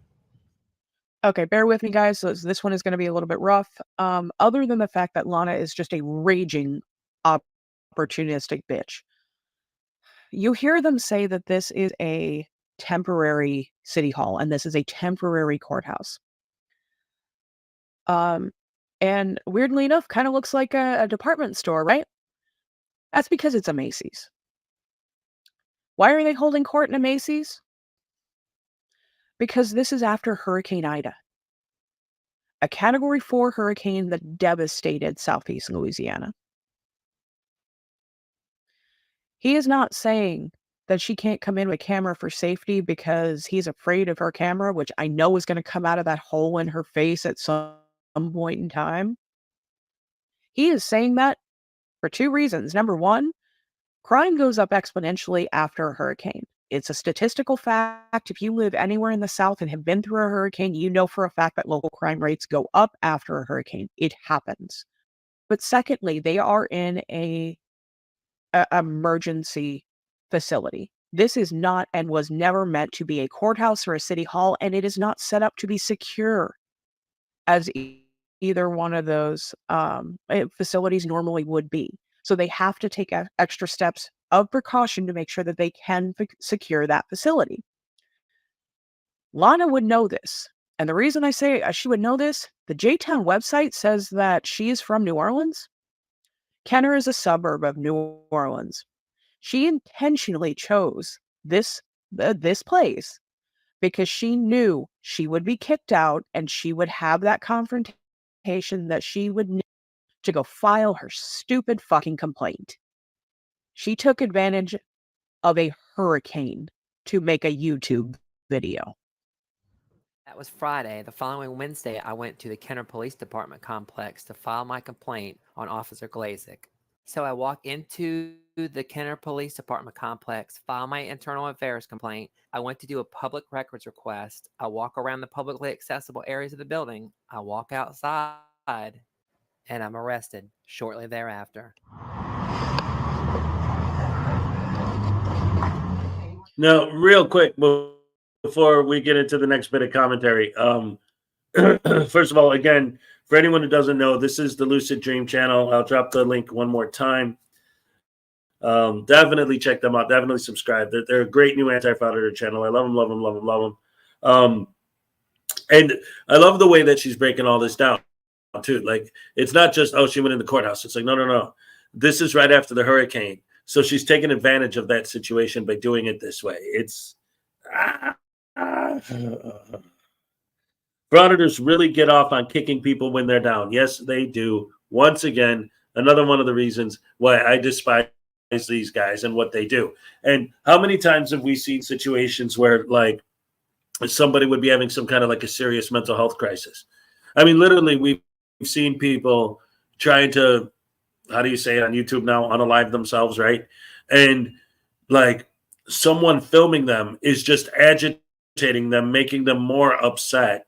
Okay, bear with me, guys. So this one is going to be a little bit rough. Other than the fact that Lana is just a raging, opportunistic bitch. You hear them say that this is a temporary city hall and this is a temporary courthouse. And weirdly enough, kind of looks like a department store, right? That's because it's a Macy's. Why are they holding court in a Macy's? Because this is after Hurricane Ida, a Category 4 hurricane that devastated southeast Louisiana. He is not saying that she can't come in with a camera for safety because he's afraid of her camera, which I know is going to come out of that hole in her face at some point in time. He is saying that for two reasons. Number one, crime goes up exponentially after a hurricane. It's a statistical fact. If you live anywhere in the South and have been through a hurricane, you know for a fact that local crime rates go up after a hurricane. It happens. But secondly, they are in a emergency facility. This is not and was never meant to be a courthouse or a city hall, and it is not set up to be secure as either one of those facilities normally would be. So they have to take extra steps of precaution to make sure that they can secure that facility. Lana would know this. And the reason I say she would know this, the J-Town website says that she is from New Orleans. Kenner is a suburb of New Orleans. She intentionally chose this place because she knew she would be kicked out and she would have that confrontation that she would need to go file her stupid fucking complaint. She took advantage of a hurricane to make a YouTube video. That was Friday. The following Wednesday, I went to the Kenner Police Department complex to file my complaint on Officer Glazik. So I walk into the Kenner Police Department complex, file my internal affairs complaint. I went to do a public records request. I walk around the publicly accessible areas of the building. I walk outside, and I'm arrested shortly thereafter. Now, real quick, before we get into the next bit of commentary, first of all, again, for anyone who doesn't know, this is the Lucid Dream channel. I'll drop the link one more time. Definitely check them out. Definitely subscribe. They're a great new anti-frauditor channel. I love them, love them, love them, love them. And I love the way that she's breaking all this down, too. Like, it's not just, oh, she went in the courthouse. It's like, no, no, no. This is right after the hurricane. So she's taking advantage of that situation by doing it this way. It's... Frauditors really get off on kicking people when they're down. Yes, they do. Once again, another one of the reasons why I despise these guys and what they do. And how many times have we seen situations where, like, somebody would be having some kind of like a serious mental health crisis? I mean, literally, we've seen people trying to, how do you say it on YouTube now, unalive themselves, right? And like someone filming them is just agitating them, making them more upset.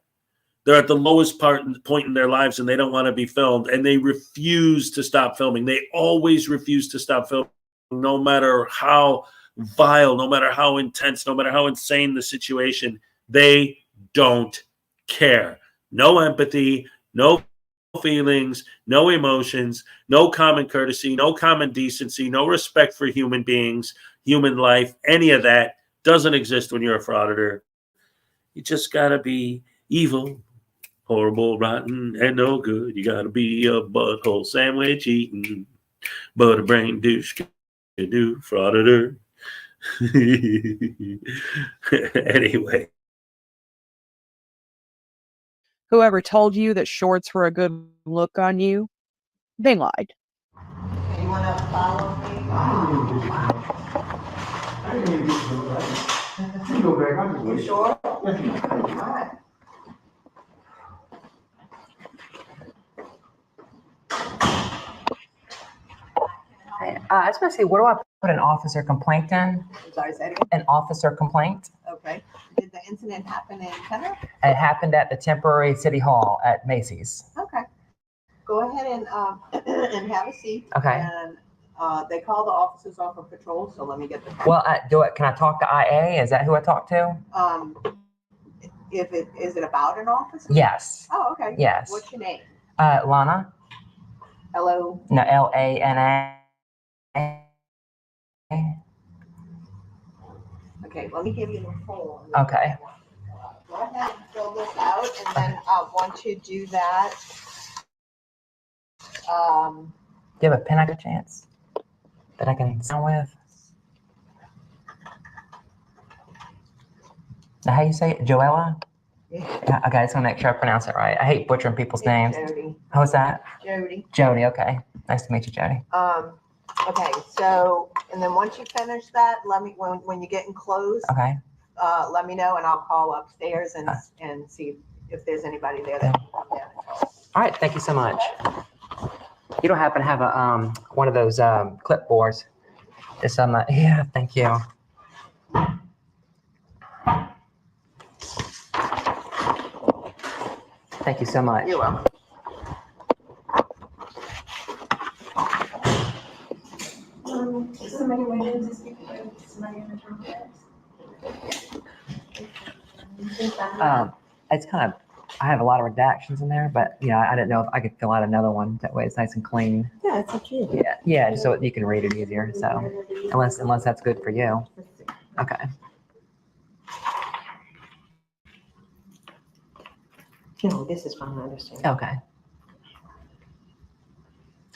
They're at the lowest point in their lives and they don't want to be filmed, and they refuse to stop filming. They always refuse to stop filming, no matter how vile, no matter how intense, no matter how insane the situation. They don't care. No empathy, no feelings, no emotions, no common courtesy, no common decency, no respect for human beings, human life. Any of that doesn't exist when you're a frauditor. You just got to be evil, horrible, rotten, and no good. You got to be a butthole sandwich eating, but a brain douche can do frauditor. Anyway. Whoever told you that shorts were a good look on you, they lied. You want to follow me? You sure? All right. I was going to say, where do I put an officer complaint in? I'm sorry, say it again. An officer complaint? Okay. Did the incident happen in Kenner? It happened at the temporary city hall at Macy's. Okay. Go ahead and have a seat. Okay. And they call the officers off of patrol, so let me get the call. Well, can I talk to IA? Is that who I talk to? Is it about an officer? Yes. Oh, okay. Yes. What's your name? Lana. Hello. No, Lana. Okay, let me give you the form. Okay. Go ahead and fill this out, and then once you do that, do you have a pen I could chance that I can sign with? Now, how you say it? Joella? Yeah. Okay, I just want to make sure I pronounce it right. I hate butchering people's names. Jody. How's that? Jody. Jody, okay. Nice to meet you, Jody. Okay, so And then once you finish that, let me, when you get enclosed, Okay. let me know and I'll call upstairs and see if there's anybody there that can come down and talk. All right. Thank you so much. You don't happen to have a one of those clipboards? Just yeah. Thank you. Thank you so much. You're welcome. Somebody waiting to speak to somebody in the front desk. It's kind of, I have a lot of redactions in there, but you know, I didn't know if I could fill out another one. That way it's nice and clean. Yeah, it's up to you. Yeah, yeah, just so you can read it easier. So unless that's good for you. Okay. No, this is fine, I understand. Okay.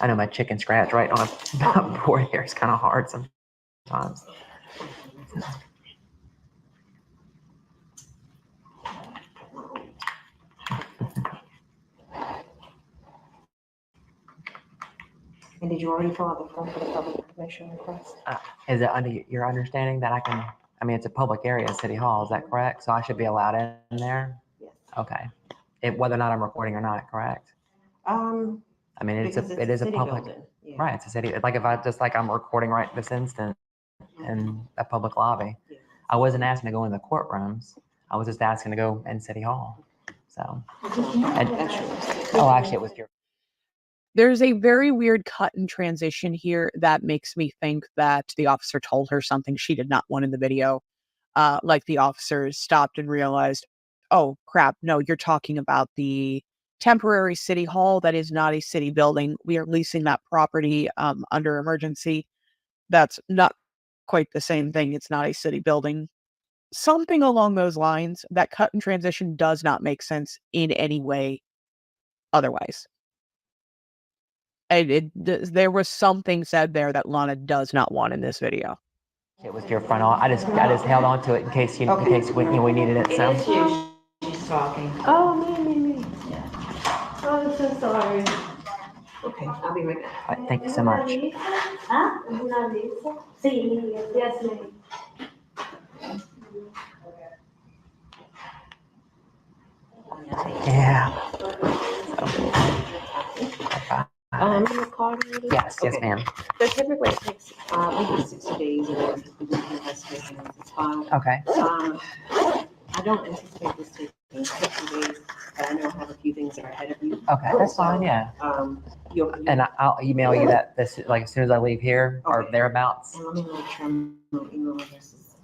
I know my chicken scratch right on a board here is kind of hard sometimes. And did you already fill out the form for the public information request? Is it under your understanding that I mean, it's a public area at City Hall, is that correct? So I should be allowed in there? Yes. Okay. Whether or not I'm recording or not, correct? I mean, it is a public, Yeah. right, it's a city, like if I'm recording right this instant in a public lobby. Yeah. I wasn't asking to go in the courtrooms. I was just asking to go in City Hall. So, actually it was your. There's a very weird cut and transition here that makes me think that the officer told her something she did not want in the video. Like the officers stopped and realized, oh crap, no, you're talking about the temporary city hall that is not a city building. We are leasing that property under emergency. That's not quite the same thing. It's not a city building. Something along those lines. That cut and transition does not make sense in any way otherwise. There was something said there that Lana does not want in this video. It was your front office. I just held on to it in case we needed it. So. It is you. She's talking. Oh, me. Yeah. Oh, I'm so sorry. Okay, I'll be right back. All right, thank you so much. ¿Ah? ¿Una lista? Sí, yes, ma'am. Yeah. In the card ready? Yes, Okay. ma'am. So typically it takes maybe 60 days or to do the investigation once it's filed. Okay. I don't anticipate this taking 60 days, but I know I have a few things that are ahead of you. Okay, that's fine. Yeah. And I'll email you that this like as soon as I leave here or thereabouts. And let me make sure my email address is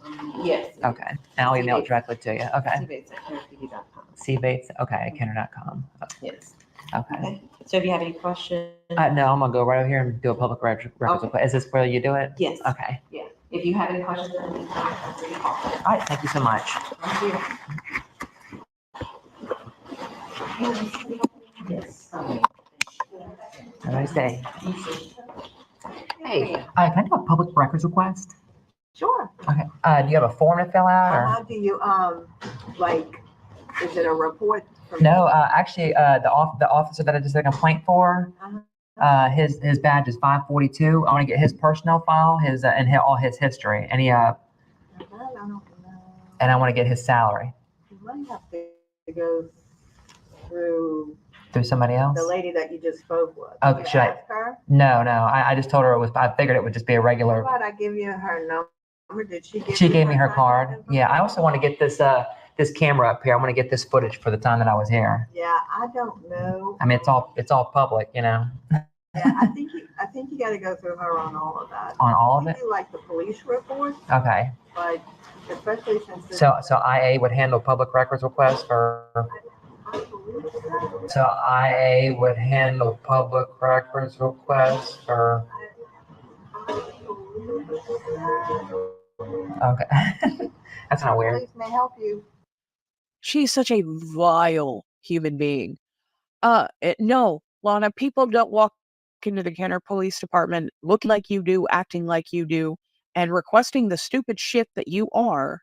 yes. Okay. And I'll email it directly to you. Okay. cbates@kennerpd.com. cbates. Okay. At Kenner.com. Yes. Okay. So if you have any questions. No, I'm gonna go right over here and do a public records request. Is this where you do it? Yes. Okay. Yeah. If you have any questions, then you can feel free to call. All right. Thank you so much. Thank you. Yes. Have a nice day. Hey, can I do a public records request? Sure. Okay. Do you have a form to fill out? Or? How do you, is it a report? No, actually, the officer that I just did a complaint for, his badge is 542. I want to get his personnel file, all his history, and I want to get his salary. You might have to go through somebody else. the lady that you just spoke with. Oh, should I? Ask her? No. I just told her I figured it would just be a regular. How about I give you her number? Did she give She you gave me her contact card. info? Yeah, I also want to get this camera up here. I want to get this footage for the time that I was here. Yeah, I don't know. I mean, it's all public, you know. Yeah, I think you got to go through her on all of that. On all of We it? do like the police report, Okay. but especially since this. So IA would handle public records requests for. So IA would handle public records requests for. Okay. That's not weird. Police may help you. She's such a vile human being. No, Lana, people don't walk into the Kenner Police Department looking like you do, acting like you do, and requesting the stupid shit that you are,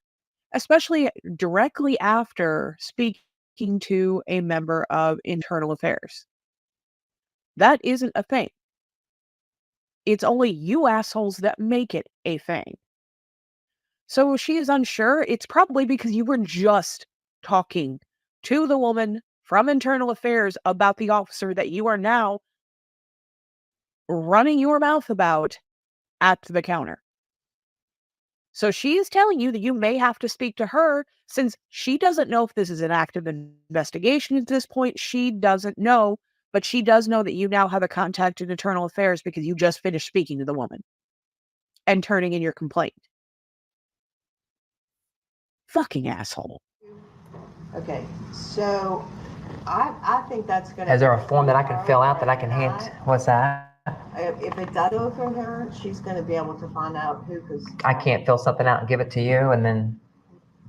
especially directly after speaking to a member of Internal Affairs. That isn't a thing. It's only you assholes that make it a thing. So if she is unsure, it's probably because you were just talking to the woman from internal affairs about the officer that you are now running your mouth about at the counter. So she is telling you that you may have to speak to her since she doesn't know if this is an active investigation at this point. She doesn't know, but she does know that you now have a contact in internal affairs because you just finished speaking to the woman and turning in your complaint. Fucking asshole. Okay, so I think that's gonna. Is there a form that I can fill out that I can hand? What's that? If it does go through her, she's gonna be able to find out who, because. I can't fill something out and give it to you and then,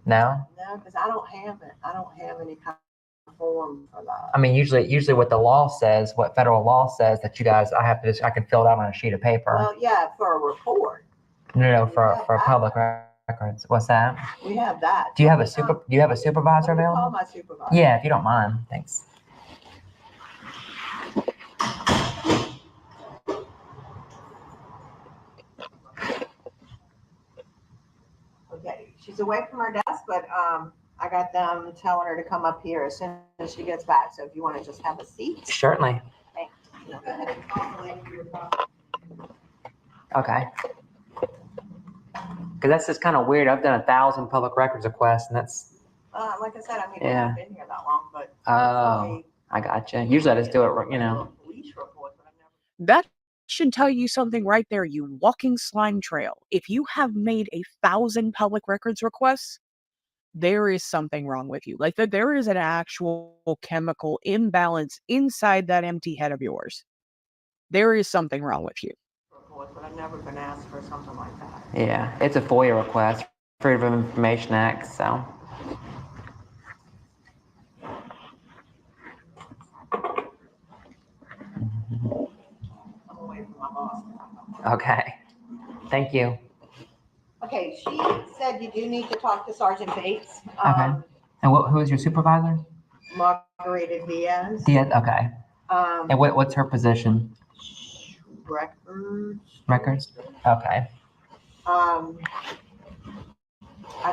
no? No, because I don't have it. I don't have any kind of form for that. I mean, usually what the law says, what federal law says that you guys, I can fill it out on a sheet of paper. Well, yeah, for a report. No, for public records. What's that? We have that. Do you have a supervisor Let me call available? my supervisor. Yeah, if you don't mind, thanks. Okay, she's away from her desk, but I got them telling her to come up here as soon as she gets back. So if you want to just have a seat. Certainly. Thanks. Go ahead and call the lady for your problem. Okay. Because that's just kind of weird. I've done 1,000 public records requests, and that's. Like I said, I mean, I Yeah. haven't been here that long, but. Oh, I gotcha. Usually I just do it, you know. Police report, but I've never. That should tell you something right there, you walking slime trail. If you have made 1,000 public records requests, there is something wrong with you. Like that, there is an actual chemical imbalance inside that empty head of yours. There is something wrong with you. Report, but I've never been asked for something like that. Yeah, it's a FOIA request, Freedom of Information Act, so. I'm away from my boss. Okay. Thank you. Okay, she said you do need to talk to Sergeant Bates. Okay. And who is your supervisor? Margarita Diaz. Diaz, okay. And what's her position? Records. Records? Okay. I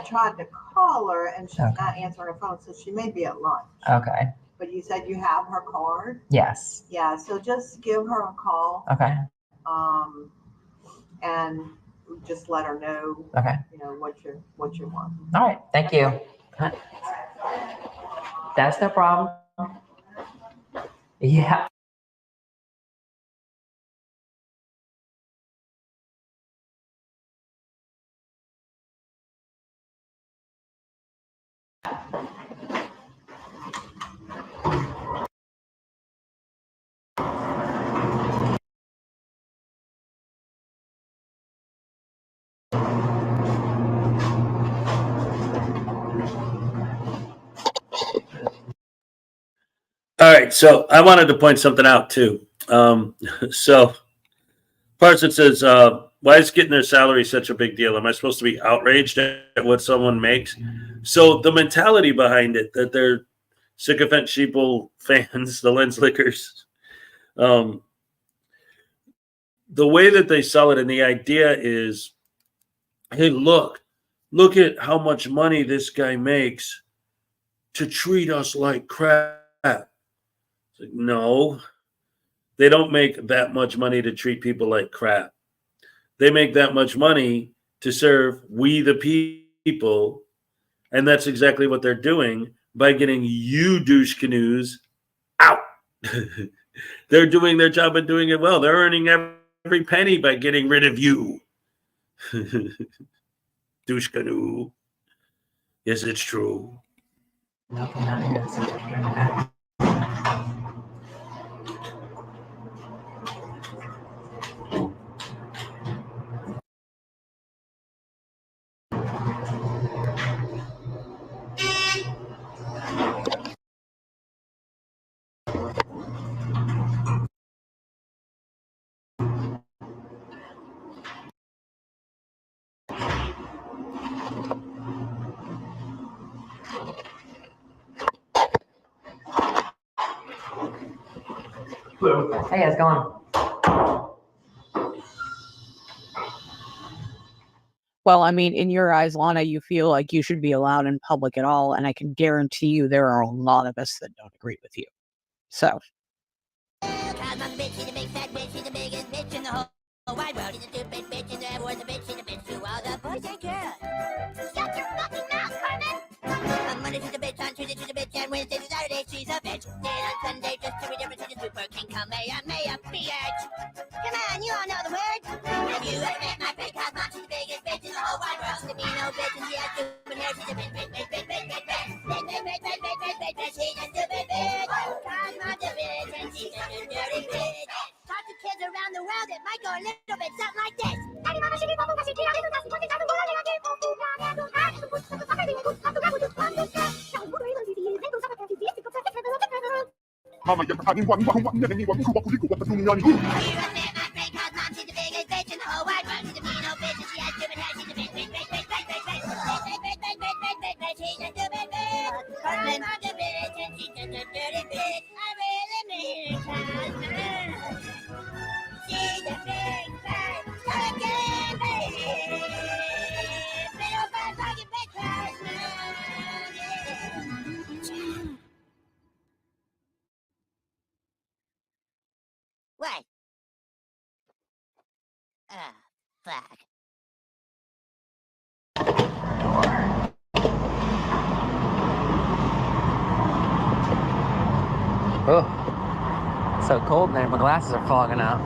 tried to call her and she's not answering her phone, so she may be at lunch. Okay. But you said you have her card? Yes. Yeah, so just give her a call. Okay. And just let her know. Okay. You know what you want. All right. Thank you. That's no problem. Yeah. All right, so I wanted to point something out too. So Parson says, why is getting their salary such a big deal? Am I supposed to be outraged at what someone makes? So the mentality behind it, that they're sycophant sheeple fans, the lens lickers, the way that they sell it, and the idea is, hey, look at how much money this guy makes to treat us like crap. No, they don't make that much money to treat people like crap. They make that much money to serve we the people, and that's exactly what they're doing by getting you douche canoes out. They're doing their job and doing it well. They're earning every penny by getting rid of you. Douche canoe. Yes, it's true. Nothing out here. Hey, how's it going? Well, I mean, in your eyes, Lana, you feel like you should be allowed in public at all, and I can guarantee you there are a lot of us that don't agree with you. So. Wide world is a stupid bitch, and everyone's a bitch, she's a bitch to all the boys and girls. Shut your fucking mouth, Carmen! On Monday she's a bitch, on Tuesday she's a bitch, and Wednesday to Saturday she's a bitch. Then on Sunday just to be different, she's a super king, Kamehameha, bitch. Come on, you all know the word. Have you ever met my friend Cosmo? She's the biggest bitch in the whole wide world. To be no bitch, and she has stupid hair, she's a bitch, bitch, bitch, bitch, bitch, bitch, bitch. Bitch, bitch, bitch, bitch, bitch, bitch, bitch, bitch, she's a stupid bitch. Cosmo's a bitch, and she's a dirty bitch. Talk to kids around the world, it might go a little bit something like this. What? Ah, fuck. Oh, it's so cold in there. My glasses are fogging out.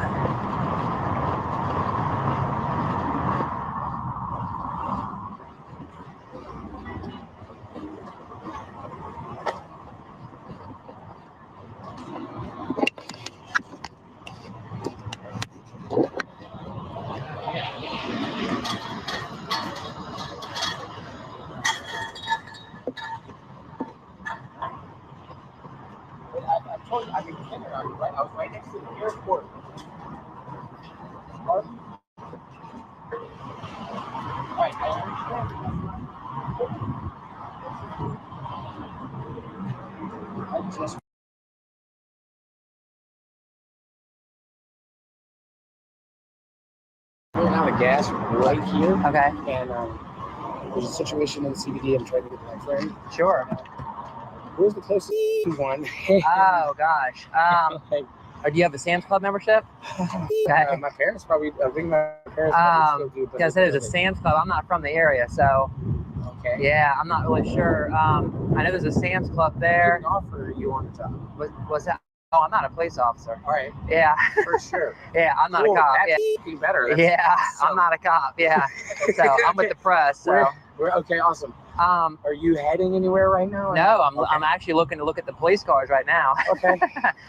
I told you, I'm in kindergarten, right? I was right next to the airport. All right, I understand. I just ran out of gas right here. Okay. And there's a situation in the CBD. I'm trying to get to my friend. Sure. Where's the closest one? Oh gosh. Do you have a Sam's Club membership? Okay. My parents probably. I think my parents probably still do. Because there's a Sam's Club. I'm not from the area, so. Okay. Yeah, I'm not really sure. I know there's a Sam's Club there. Offer you on the top. Was that? Oh, I'm not a police officer. All right. Yeah. For sure. Yeah, I'm not a cop. That's Yeah. better. Yeah, I'm not a cop. Yeah. So I'm with the press. So. We're okay. Awesome. Are you heading anywhere right now? No, I'm actually looking to look at the police cars right now. Okay.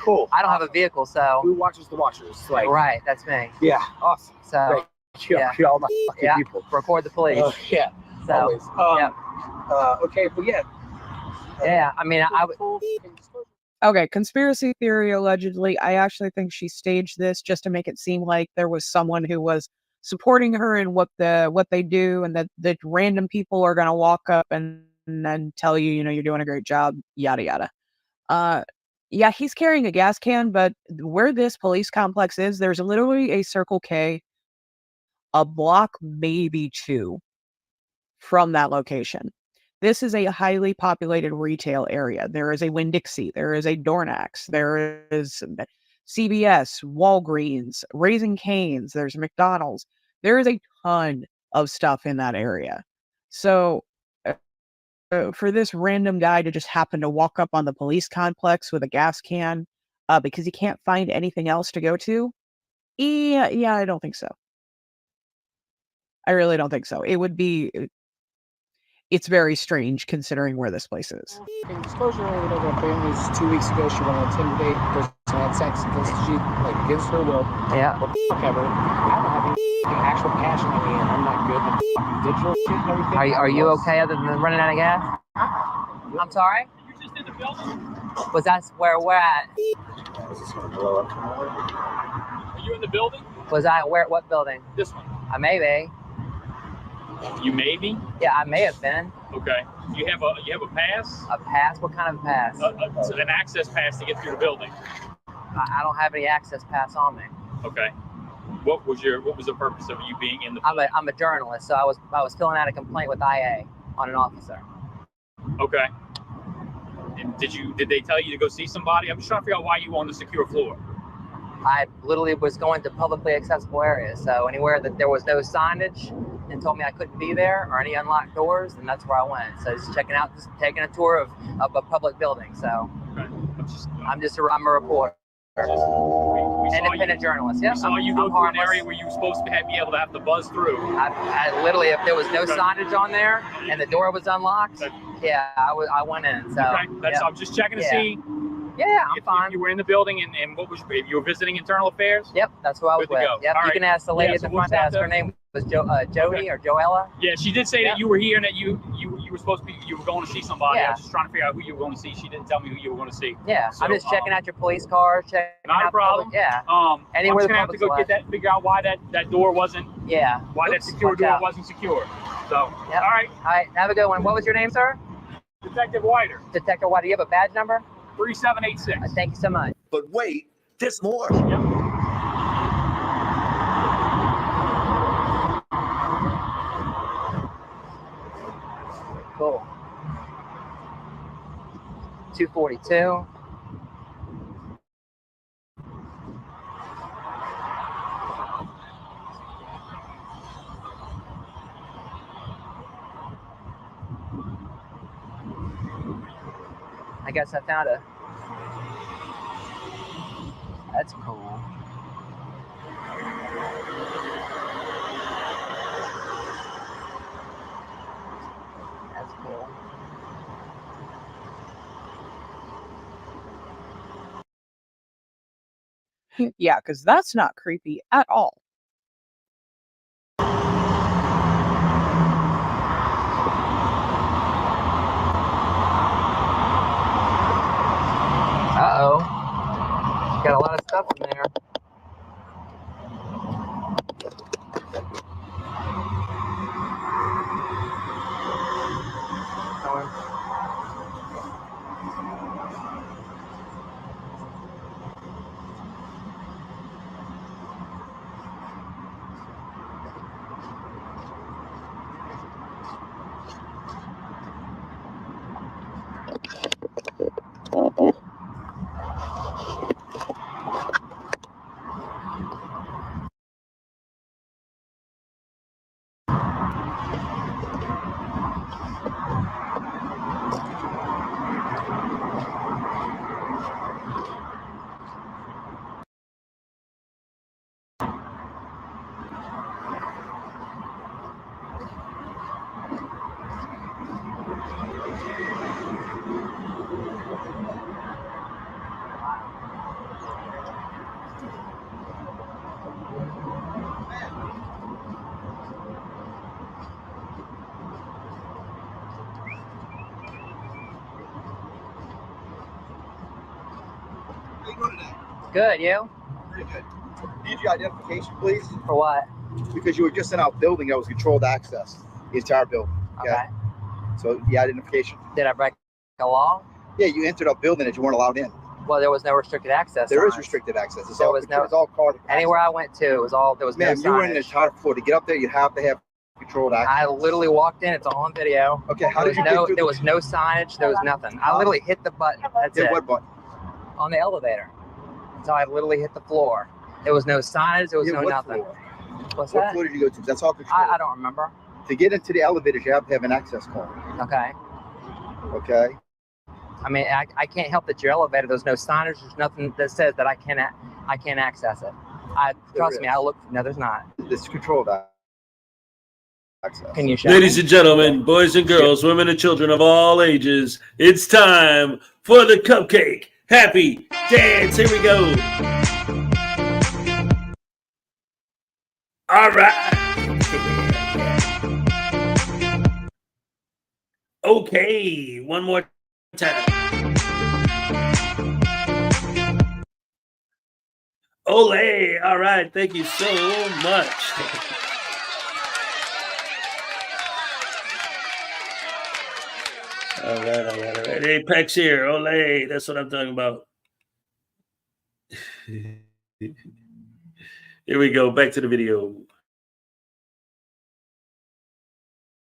Cool. I don't have a vehicle, so. Who watches the watchers? Like. Right, that's me. Yeah. Awesome. So. Great. Yeah. All my fucking people. Record the police. Yeah. So. Always. Yeah. Okay, but yeah. Yeah, I mean, I would. Okay, conspiracy theory allegedly. I actually think she staged this just to make it seem like there was someone who was supporting her in what they do, and that random people are going to walk up and then tell you, you're doing a great job, yada yada. Yeah, he's carrying a gas can, but where this police complex is, there's literally a Circle K a block, maybe two, from that location. This is a highly populated retail area. There is a Winn-Dixie, there is a Dornax, there is CVS, Walgreens, Raising Cane's, there's McDonald's. There is a ton of stuff in that area. So for this random guy to just happen to walk up on the police complex with a gas can because he can't find anything else to go to, yeah, I don't think so. I really don't think so. It's very strange considering where this place is. In disclosure, whatever, families 2 weeks ago, she wanted to intimidate the person who had sex against her will. Yeah. Whatever. I don't have any actual cash in my hand. I'm not good with digital shit and everything. Are you okay other than running out of gas? I'm sorry? You're just in the building? Was that where we're at? Is this going to blow up tomorrow? Are you in the building? Was I where? What building? This one. I may be. You may be? Yeah, I may have been. Okay. You have a pass? A pass? What kind of pass? An access pass to get through the building. I don't have any access pass on me. Okay. What was the purpose of you being in the? I'm a journalist, so I was filling out a complaint with IA on an officer. Okay. And did they tell you to go see somebody? I'm just trying to figure out why you were on the secure floor. I literally was going to publicly accessible areas, so anywhere that there was no signage and told me I couldn't be there or any unlocked doors, and that's where I went. So just checking out, just taking a tour of a public building. So okay. I'm a reporter. Independent journalist. Yeah, we saw you go through an area where you were supposed to be able to have to buzz through. I literally, if there was no signage on there and the door was unlocked, yeah, I went in. So okay. I'm just checking to see. Yeah, I'm fine. If you were in the building and what was you were visiting internal affairs? Yep, that's who I was with. Yep, you can ask the lady at the front desk. Her name was Jody or Joella. Yeah, she did say that you were here and that you were supposed to be, you were going to see somebody. Yeah. I was just trying to figure out who you were going to see. She didn't tell me who you were going to see. Yeah, so, I'm just checking out your police cars. Not a problem. Yeah. Anywhere I'm just gonna have to go figure out why that door wasn't. Yeah. Why that secure door wasn't secure. So. Yep. All right. All right. Have a good one. What was your name, sir? Detective Whiter. Detective Whiter. Do you have a badge number? 3786. Thank you so much. But wait, there's more. Yep. Cool. 242. I guess I found a. That's cool. That's cool. Yeah, because that's not creepy at all. Uh-oh. Got a lot of stuff in there. How you doing today? Good, you? Pretty good. Need your identification, please? For what? Because you were just in our building that was controlled access, the entire building. Okay. So the identification. Did I break a law? Yeah, you entered our building that you weren't allowed in. Well, there was no restricted access. There is signs. restricted access. It's There all, was no. it's all carded. Anywhere I went to, it was all there was no Ma'am, you were in the signage. entire floor. To get up there, you have to have controlled access. I literally walked in. It's all on video. Okay, how there did you was no? get through There was no signage. There was nothing. I literally hit the button. That's Hit it. what button? On the elevator. So I literally hit the floor. There was no signage. There was Yeah, no what nothing. floor? What's What that? floor did you go to? That's all controlled. I don't remember. To get into the elevators, you have to have an access card. Okay. Okay. I mean, I can't help that your elevator. There's no signage. There's nothing that says that I can't access it. Trust me. I look. No, there's not. It's controlled access. Can you show Ladies me? and gentlemen, boys and girls, women and children of all ages, it's time for the cupcake happy dance. Here we go. All right. Okay, one more time. Ole, all right, thank you so much. All right. Apex here, ole, that's what I'm talking about. Here we go. Back to the video.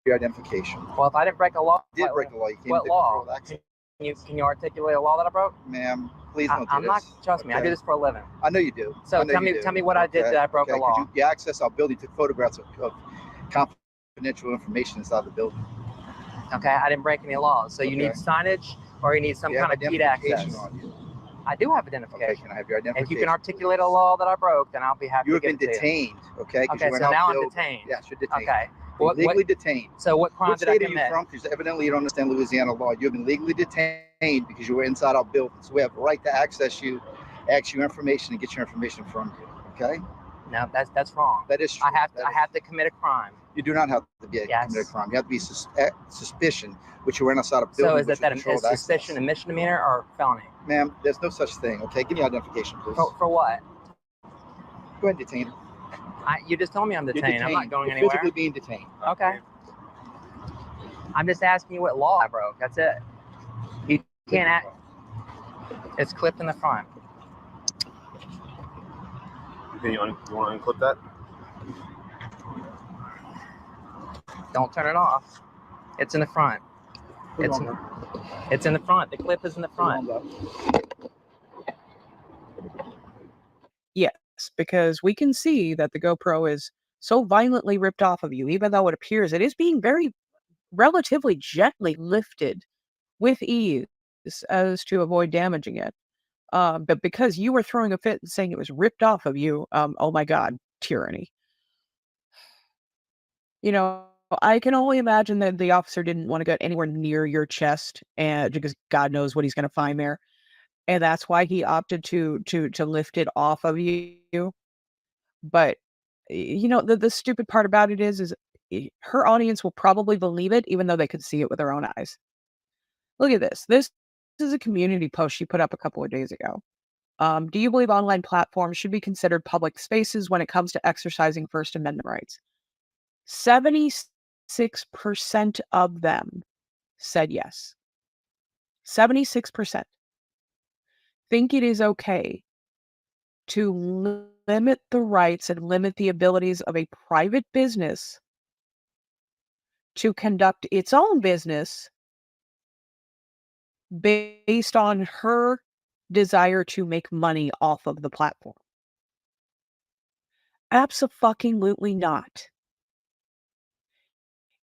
Your identification. Well, if I didn't break a law, You did break a law. You can't what law? control access. Can you articulate a law that I broke? Ma'am, please don't do I'm not. this. Trust me, I do this for a living. I know you do. So I know you tell do. me what I did that I broke a law. Could you access our building, took photographs of confidential information inside the building. Okay, I didn't break any laws. So you need signage or you need some kind of key to access. On you. I do have identification. Okay, can I have your identification? If you can articulate a law that I broke, then I'll be happy. You have to been give it to you. detained. Okay. Okay, so now I'm detained. Yes, you're detained. Okay. You're legally detained. So what crime What did I state are you commit? from? Because evidently you don't understand Louisiana law. You've been legally detained because you were inside our building. So we have the right to access you, ask you information, and get your information from you. Okay? No, that's wrong. That is true. I have to commit a crime. You do not have to be commit a crime. You have to be suspicion, which you were inside a building. So is which that controlled suspicion a misdemeanor or felony? Ma'am, there's no such thing. Okay, give me identification, please. For what? Go ahead and detain her. You just told me I'm detained. You're I'm not going You're anywhere. physically being detained. Okay. I'm just asking you what law I broke. That's it. You can't act. It's clipped in the front. You want to unclip that? Don't turn it off. It's in the front. It's in the front. The clip is in the front. Yes, because we can see that the GoPro is so violently ripped off of you, even though it appears it is being very relatively gently lifted with ease as to avoid damaging it. But because you were throwing a fit and saying it was ripped off of you, oh my God, tyranny. You know, I can only imagine that the officer didn't want to get anywhere near your chest, and because God knows what he's going to find there, and that's why he opted to lift it off of you. But you know, the stupid part about it is her audience will probably believe it, even though they could see it with their own eyes. Look at this. This is a community post she put up a couple of days ago. Do you believe online platforms should be considered public spaces when it comes to exercising First Amendment rights? 76% of them said yes. 76% think it is okay to limit the rights and limit the abilities of a private business to conduct its own business based on her desire to make money off of the platform. Abso-fucking-lutely not.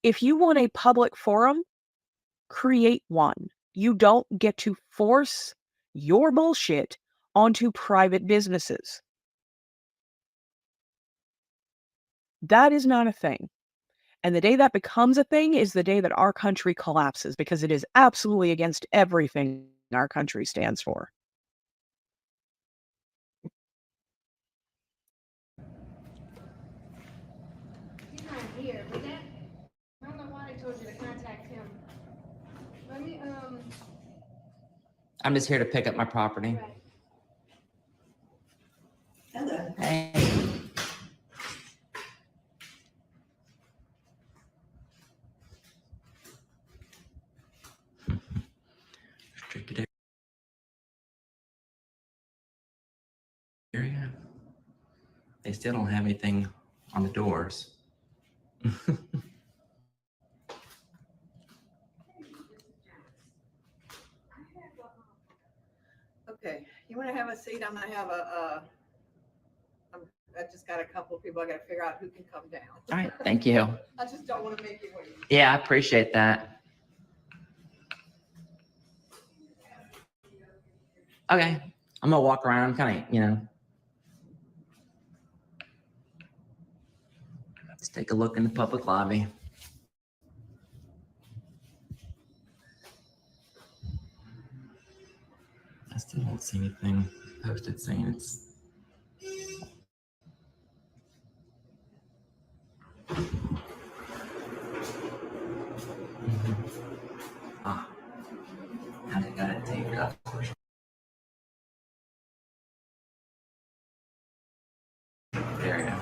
If you want a public forum, create one. You don't get to force your bullshit onto private businesses. That is not a thing. And the day that becomes a thing is the day that our country collapses, because it is absolutely against everything our country stands for. He's not here, but that, I don't know why they told you to contact him. Let me, I'm just here to pick up my property. Hello. Hey. Restricted area. They still don't have anything on the doors. Okay, you want to have a seat? I'm gonna have I just got a couple of people. I got to figure out who can come down. All right, thank you. I just don't want to make you wait. Yeah, I appreciate that. Okay, I'm gonna walk around. I'm kind of, let's take a look in the public lobby. I still don't see anything posted saying it's. Ah, I gotta take it up. There you go.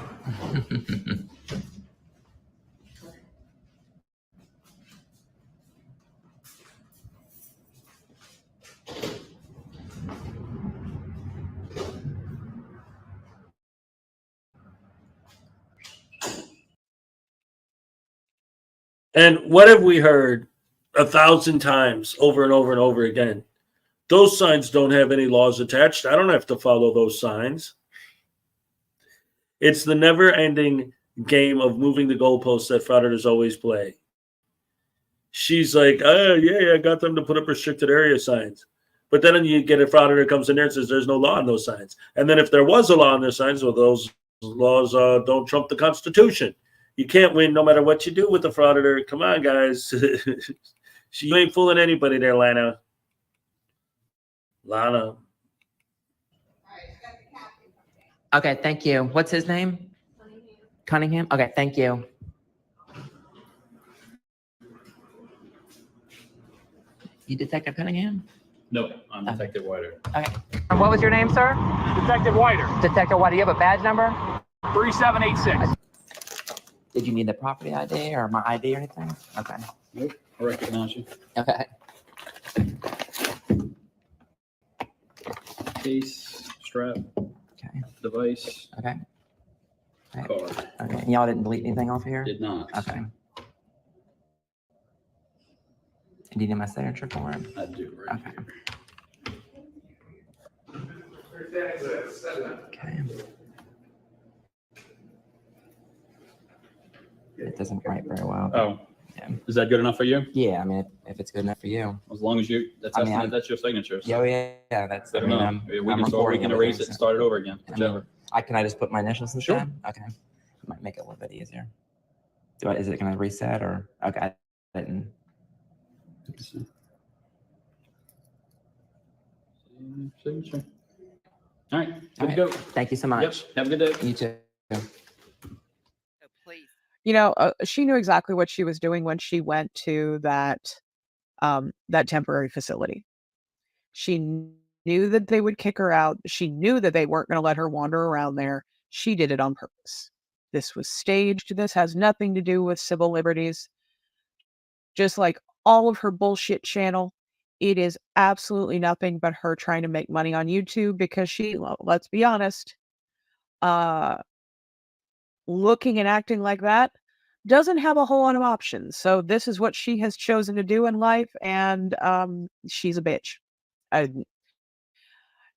And what have we heard 1,000 times over and over and over again? Those signs don't have any laws attached. I don't have to follow those signs. It's the never-ending game of moving the goalposts that frauditors always play. She's like, oh, yeah, I got them to put up restricted area signs. But then you get a frauditor comes in there and says there's no law on those signs. And then if there was a law on those signs, well, those laws don't trump the Constitution. You can't win no matter what you do with the frauditor. Come on, guys. You ain't fooling anybody there, Lana. Okay, thank you. What's his name? Cunningham? Okay, thank you. You Detective Cunningham? No, I'm Detective Whiter. Okay. And what was your name, sir? Detective Whiter. Detective Whiter. You have a badge number? 3786. Did you need the property ID or my ID or anything? Okay. Nope, I recognize you. Okay. Case, strap, Okay. device, Okay. card. Okay. And y'all didn't delete anything off here? Did not. Okay. And do you need my signature for him? I do, right Okay. here. Okay. It doesn't write very well. Oh. Yeah. Is that good enough for you? Yeah, I mean, if it's good enough for you. As long as that's that's your signature. So. Yeah, that's Good I mean, enough. We I'm can recording erase it everything, and start it over again. I mean, can I just put my initials Sure. instead? Okay. Might make it a little bit easier. Is it going to reset or? Okay. I didn't. Signature. All right. Good to go. Thank you so much. Yep. Have a good day. You too. You know, she knew exactly what she was doing when she went to that temporary facility. She knew that they would kick her out. She knew that they weren't going to let her wander around there. She did it on purpose. This was staged. This has nothing to do with civil liberties. Just like all of her bullshit channel, it is absolutely nothing but her trying to make money on YouTube because let's be honest, looking and acting like that doesn't have a whole lot of options. So this is what she has chosen to do in life, and she's a bitch.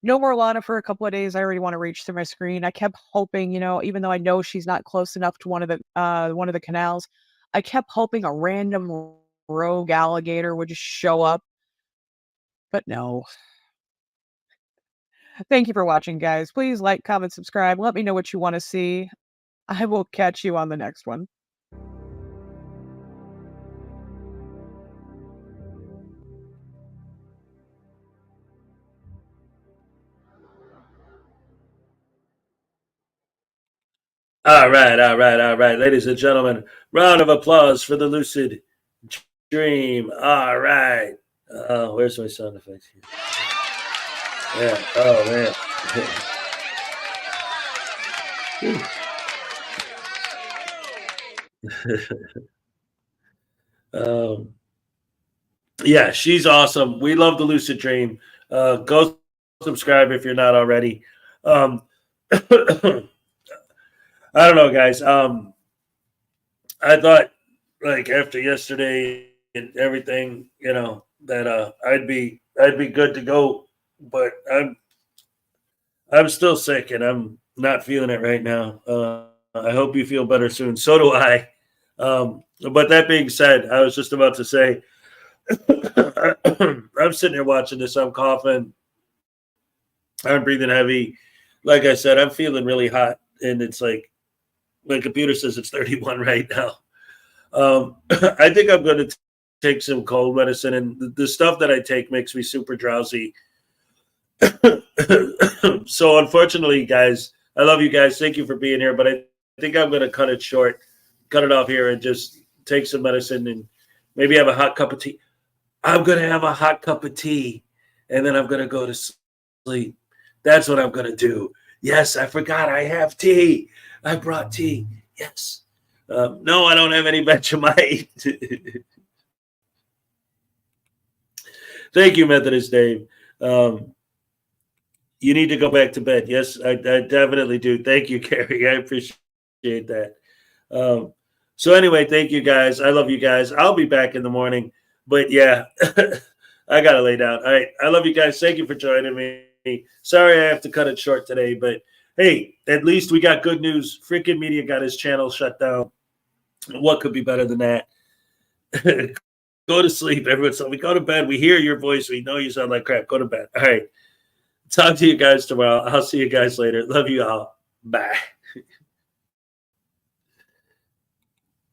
No more Lana for a couple of days. I already want to reach through my screen. I kept hoping, even though I know she's not close enough to one of the canals, I kept hoping a random rogue alligator would just show up. But no. Thank you for watching, guys. Please like, comment, subscribe. Let me know what you want to see. I will catch you on the next one. All right. Ladies and gentlemen, round of applause for the lucid dream. All right. Where's my sound effects here? Yeah. Oh, man. Yeah, she's awesome. We love the lucid dream. Go subscribe if you're not already. I don't know, guys. I thought, like, after yesterday and everything, that I'd be good to go, but I'm still sick and I'm not feeling it right now. I hope you feel better soon. So do I. But that being said, I was just about to say, I'm sitting here watching this. I'm coughing. I'm breathing heavy. Like I said, I'm feeling really hot, and it's like my computer says it's 31 right now. I think I'm going to take some cold medicine, and the stuff that I take makes me super drowsy. So unfortunately, guys, I love you guys. Thank you for being here, but I think I'm going to cut it off here and just take some medicine and maybe have a hot cup of tea. I'm going to have a hot cup of tea, and then I'm going to go to sleep. That's what I'm going to do. Yes, I forgot I have tea. I brought tea. Yes. No, I don't have any Vegemite. Thank you, Methodist Dave. You need to go back to bed. Yes, I definitely do. Thank you, Carrie. I appreciate that. So anyway, thank you guys. I love you guys. I'll be back in the morning. But yeah, I got to lay down. All right. I love you guys. Thank you for joining me. Sorry I have to cut it short today, but hey, at least we got good news. Freaking Media got his channel shut down. What could be better than that? Go to sleep, everyone. So we go to bed. We hear your voice. We know you sound like crap. Go to bed. All right. Talk to you guys tomorrow. I'll see you guys later. Love you all. Bye.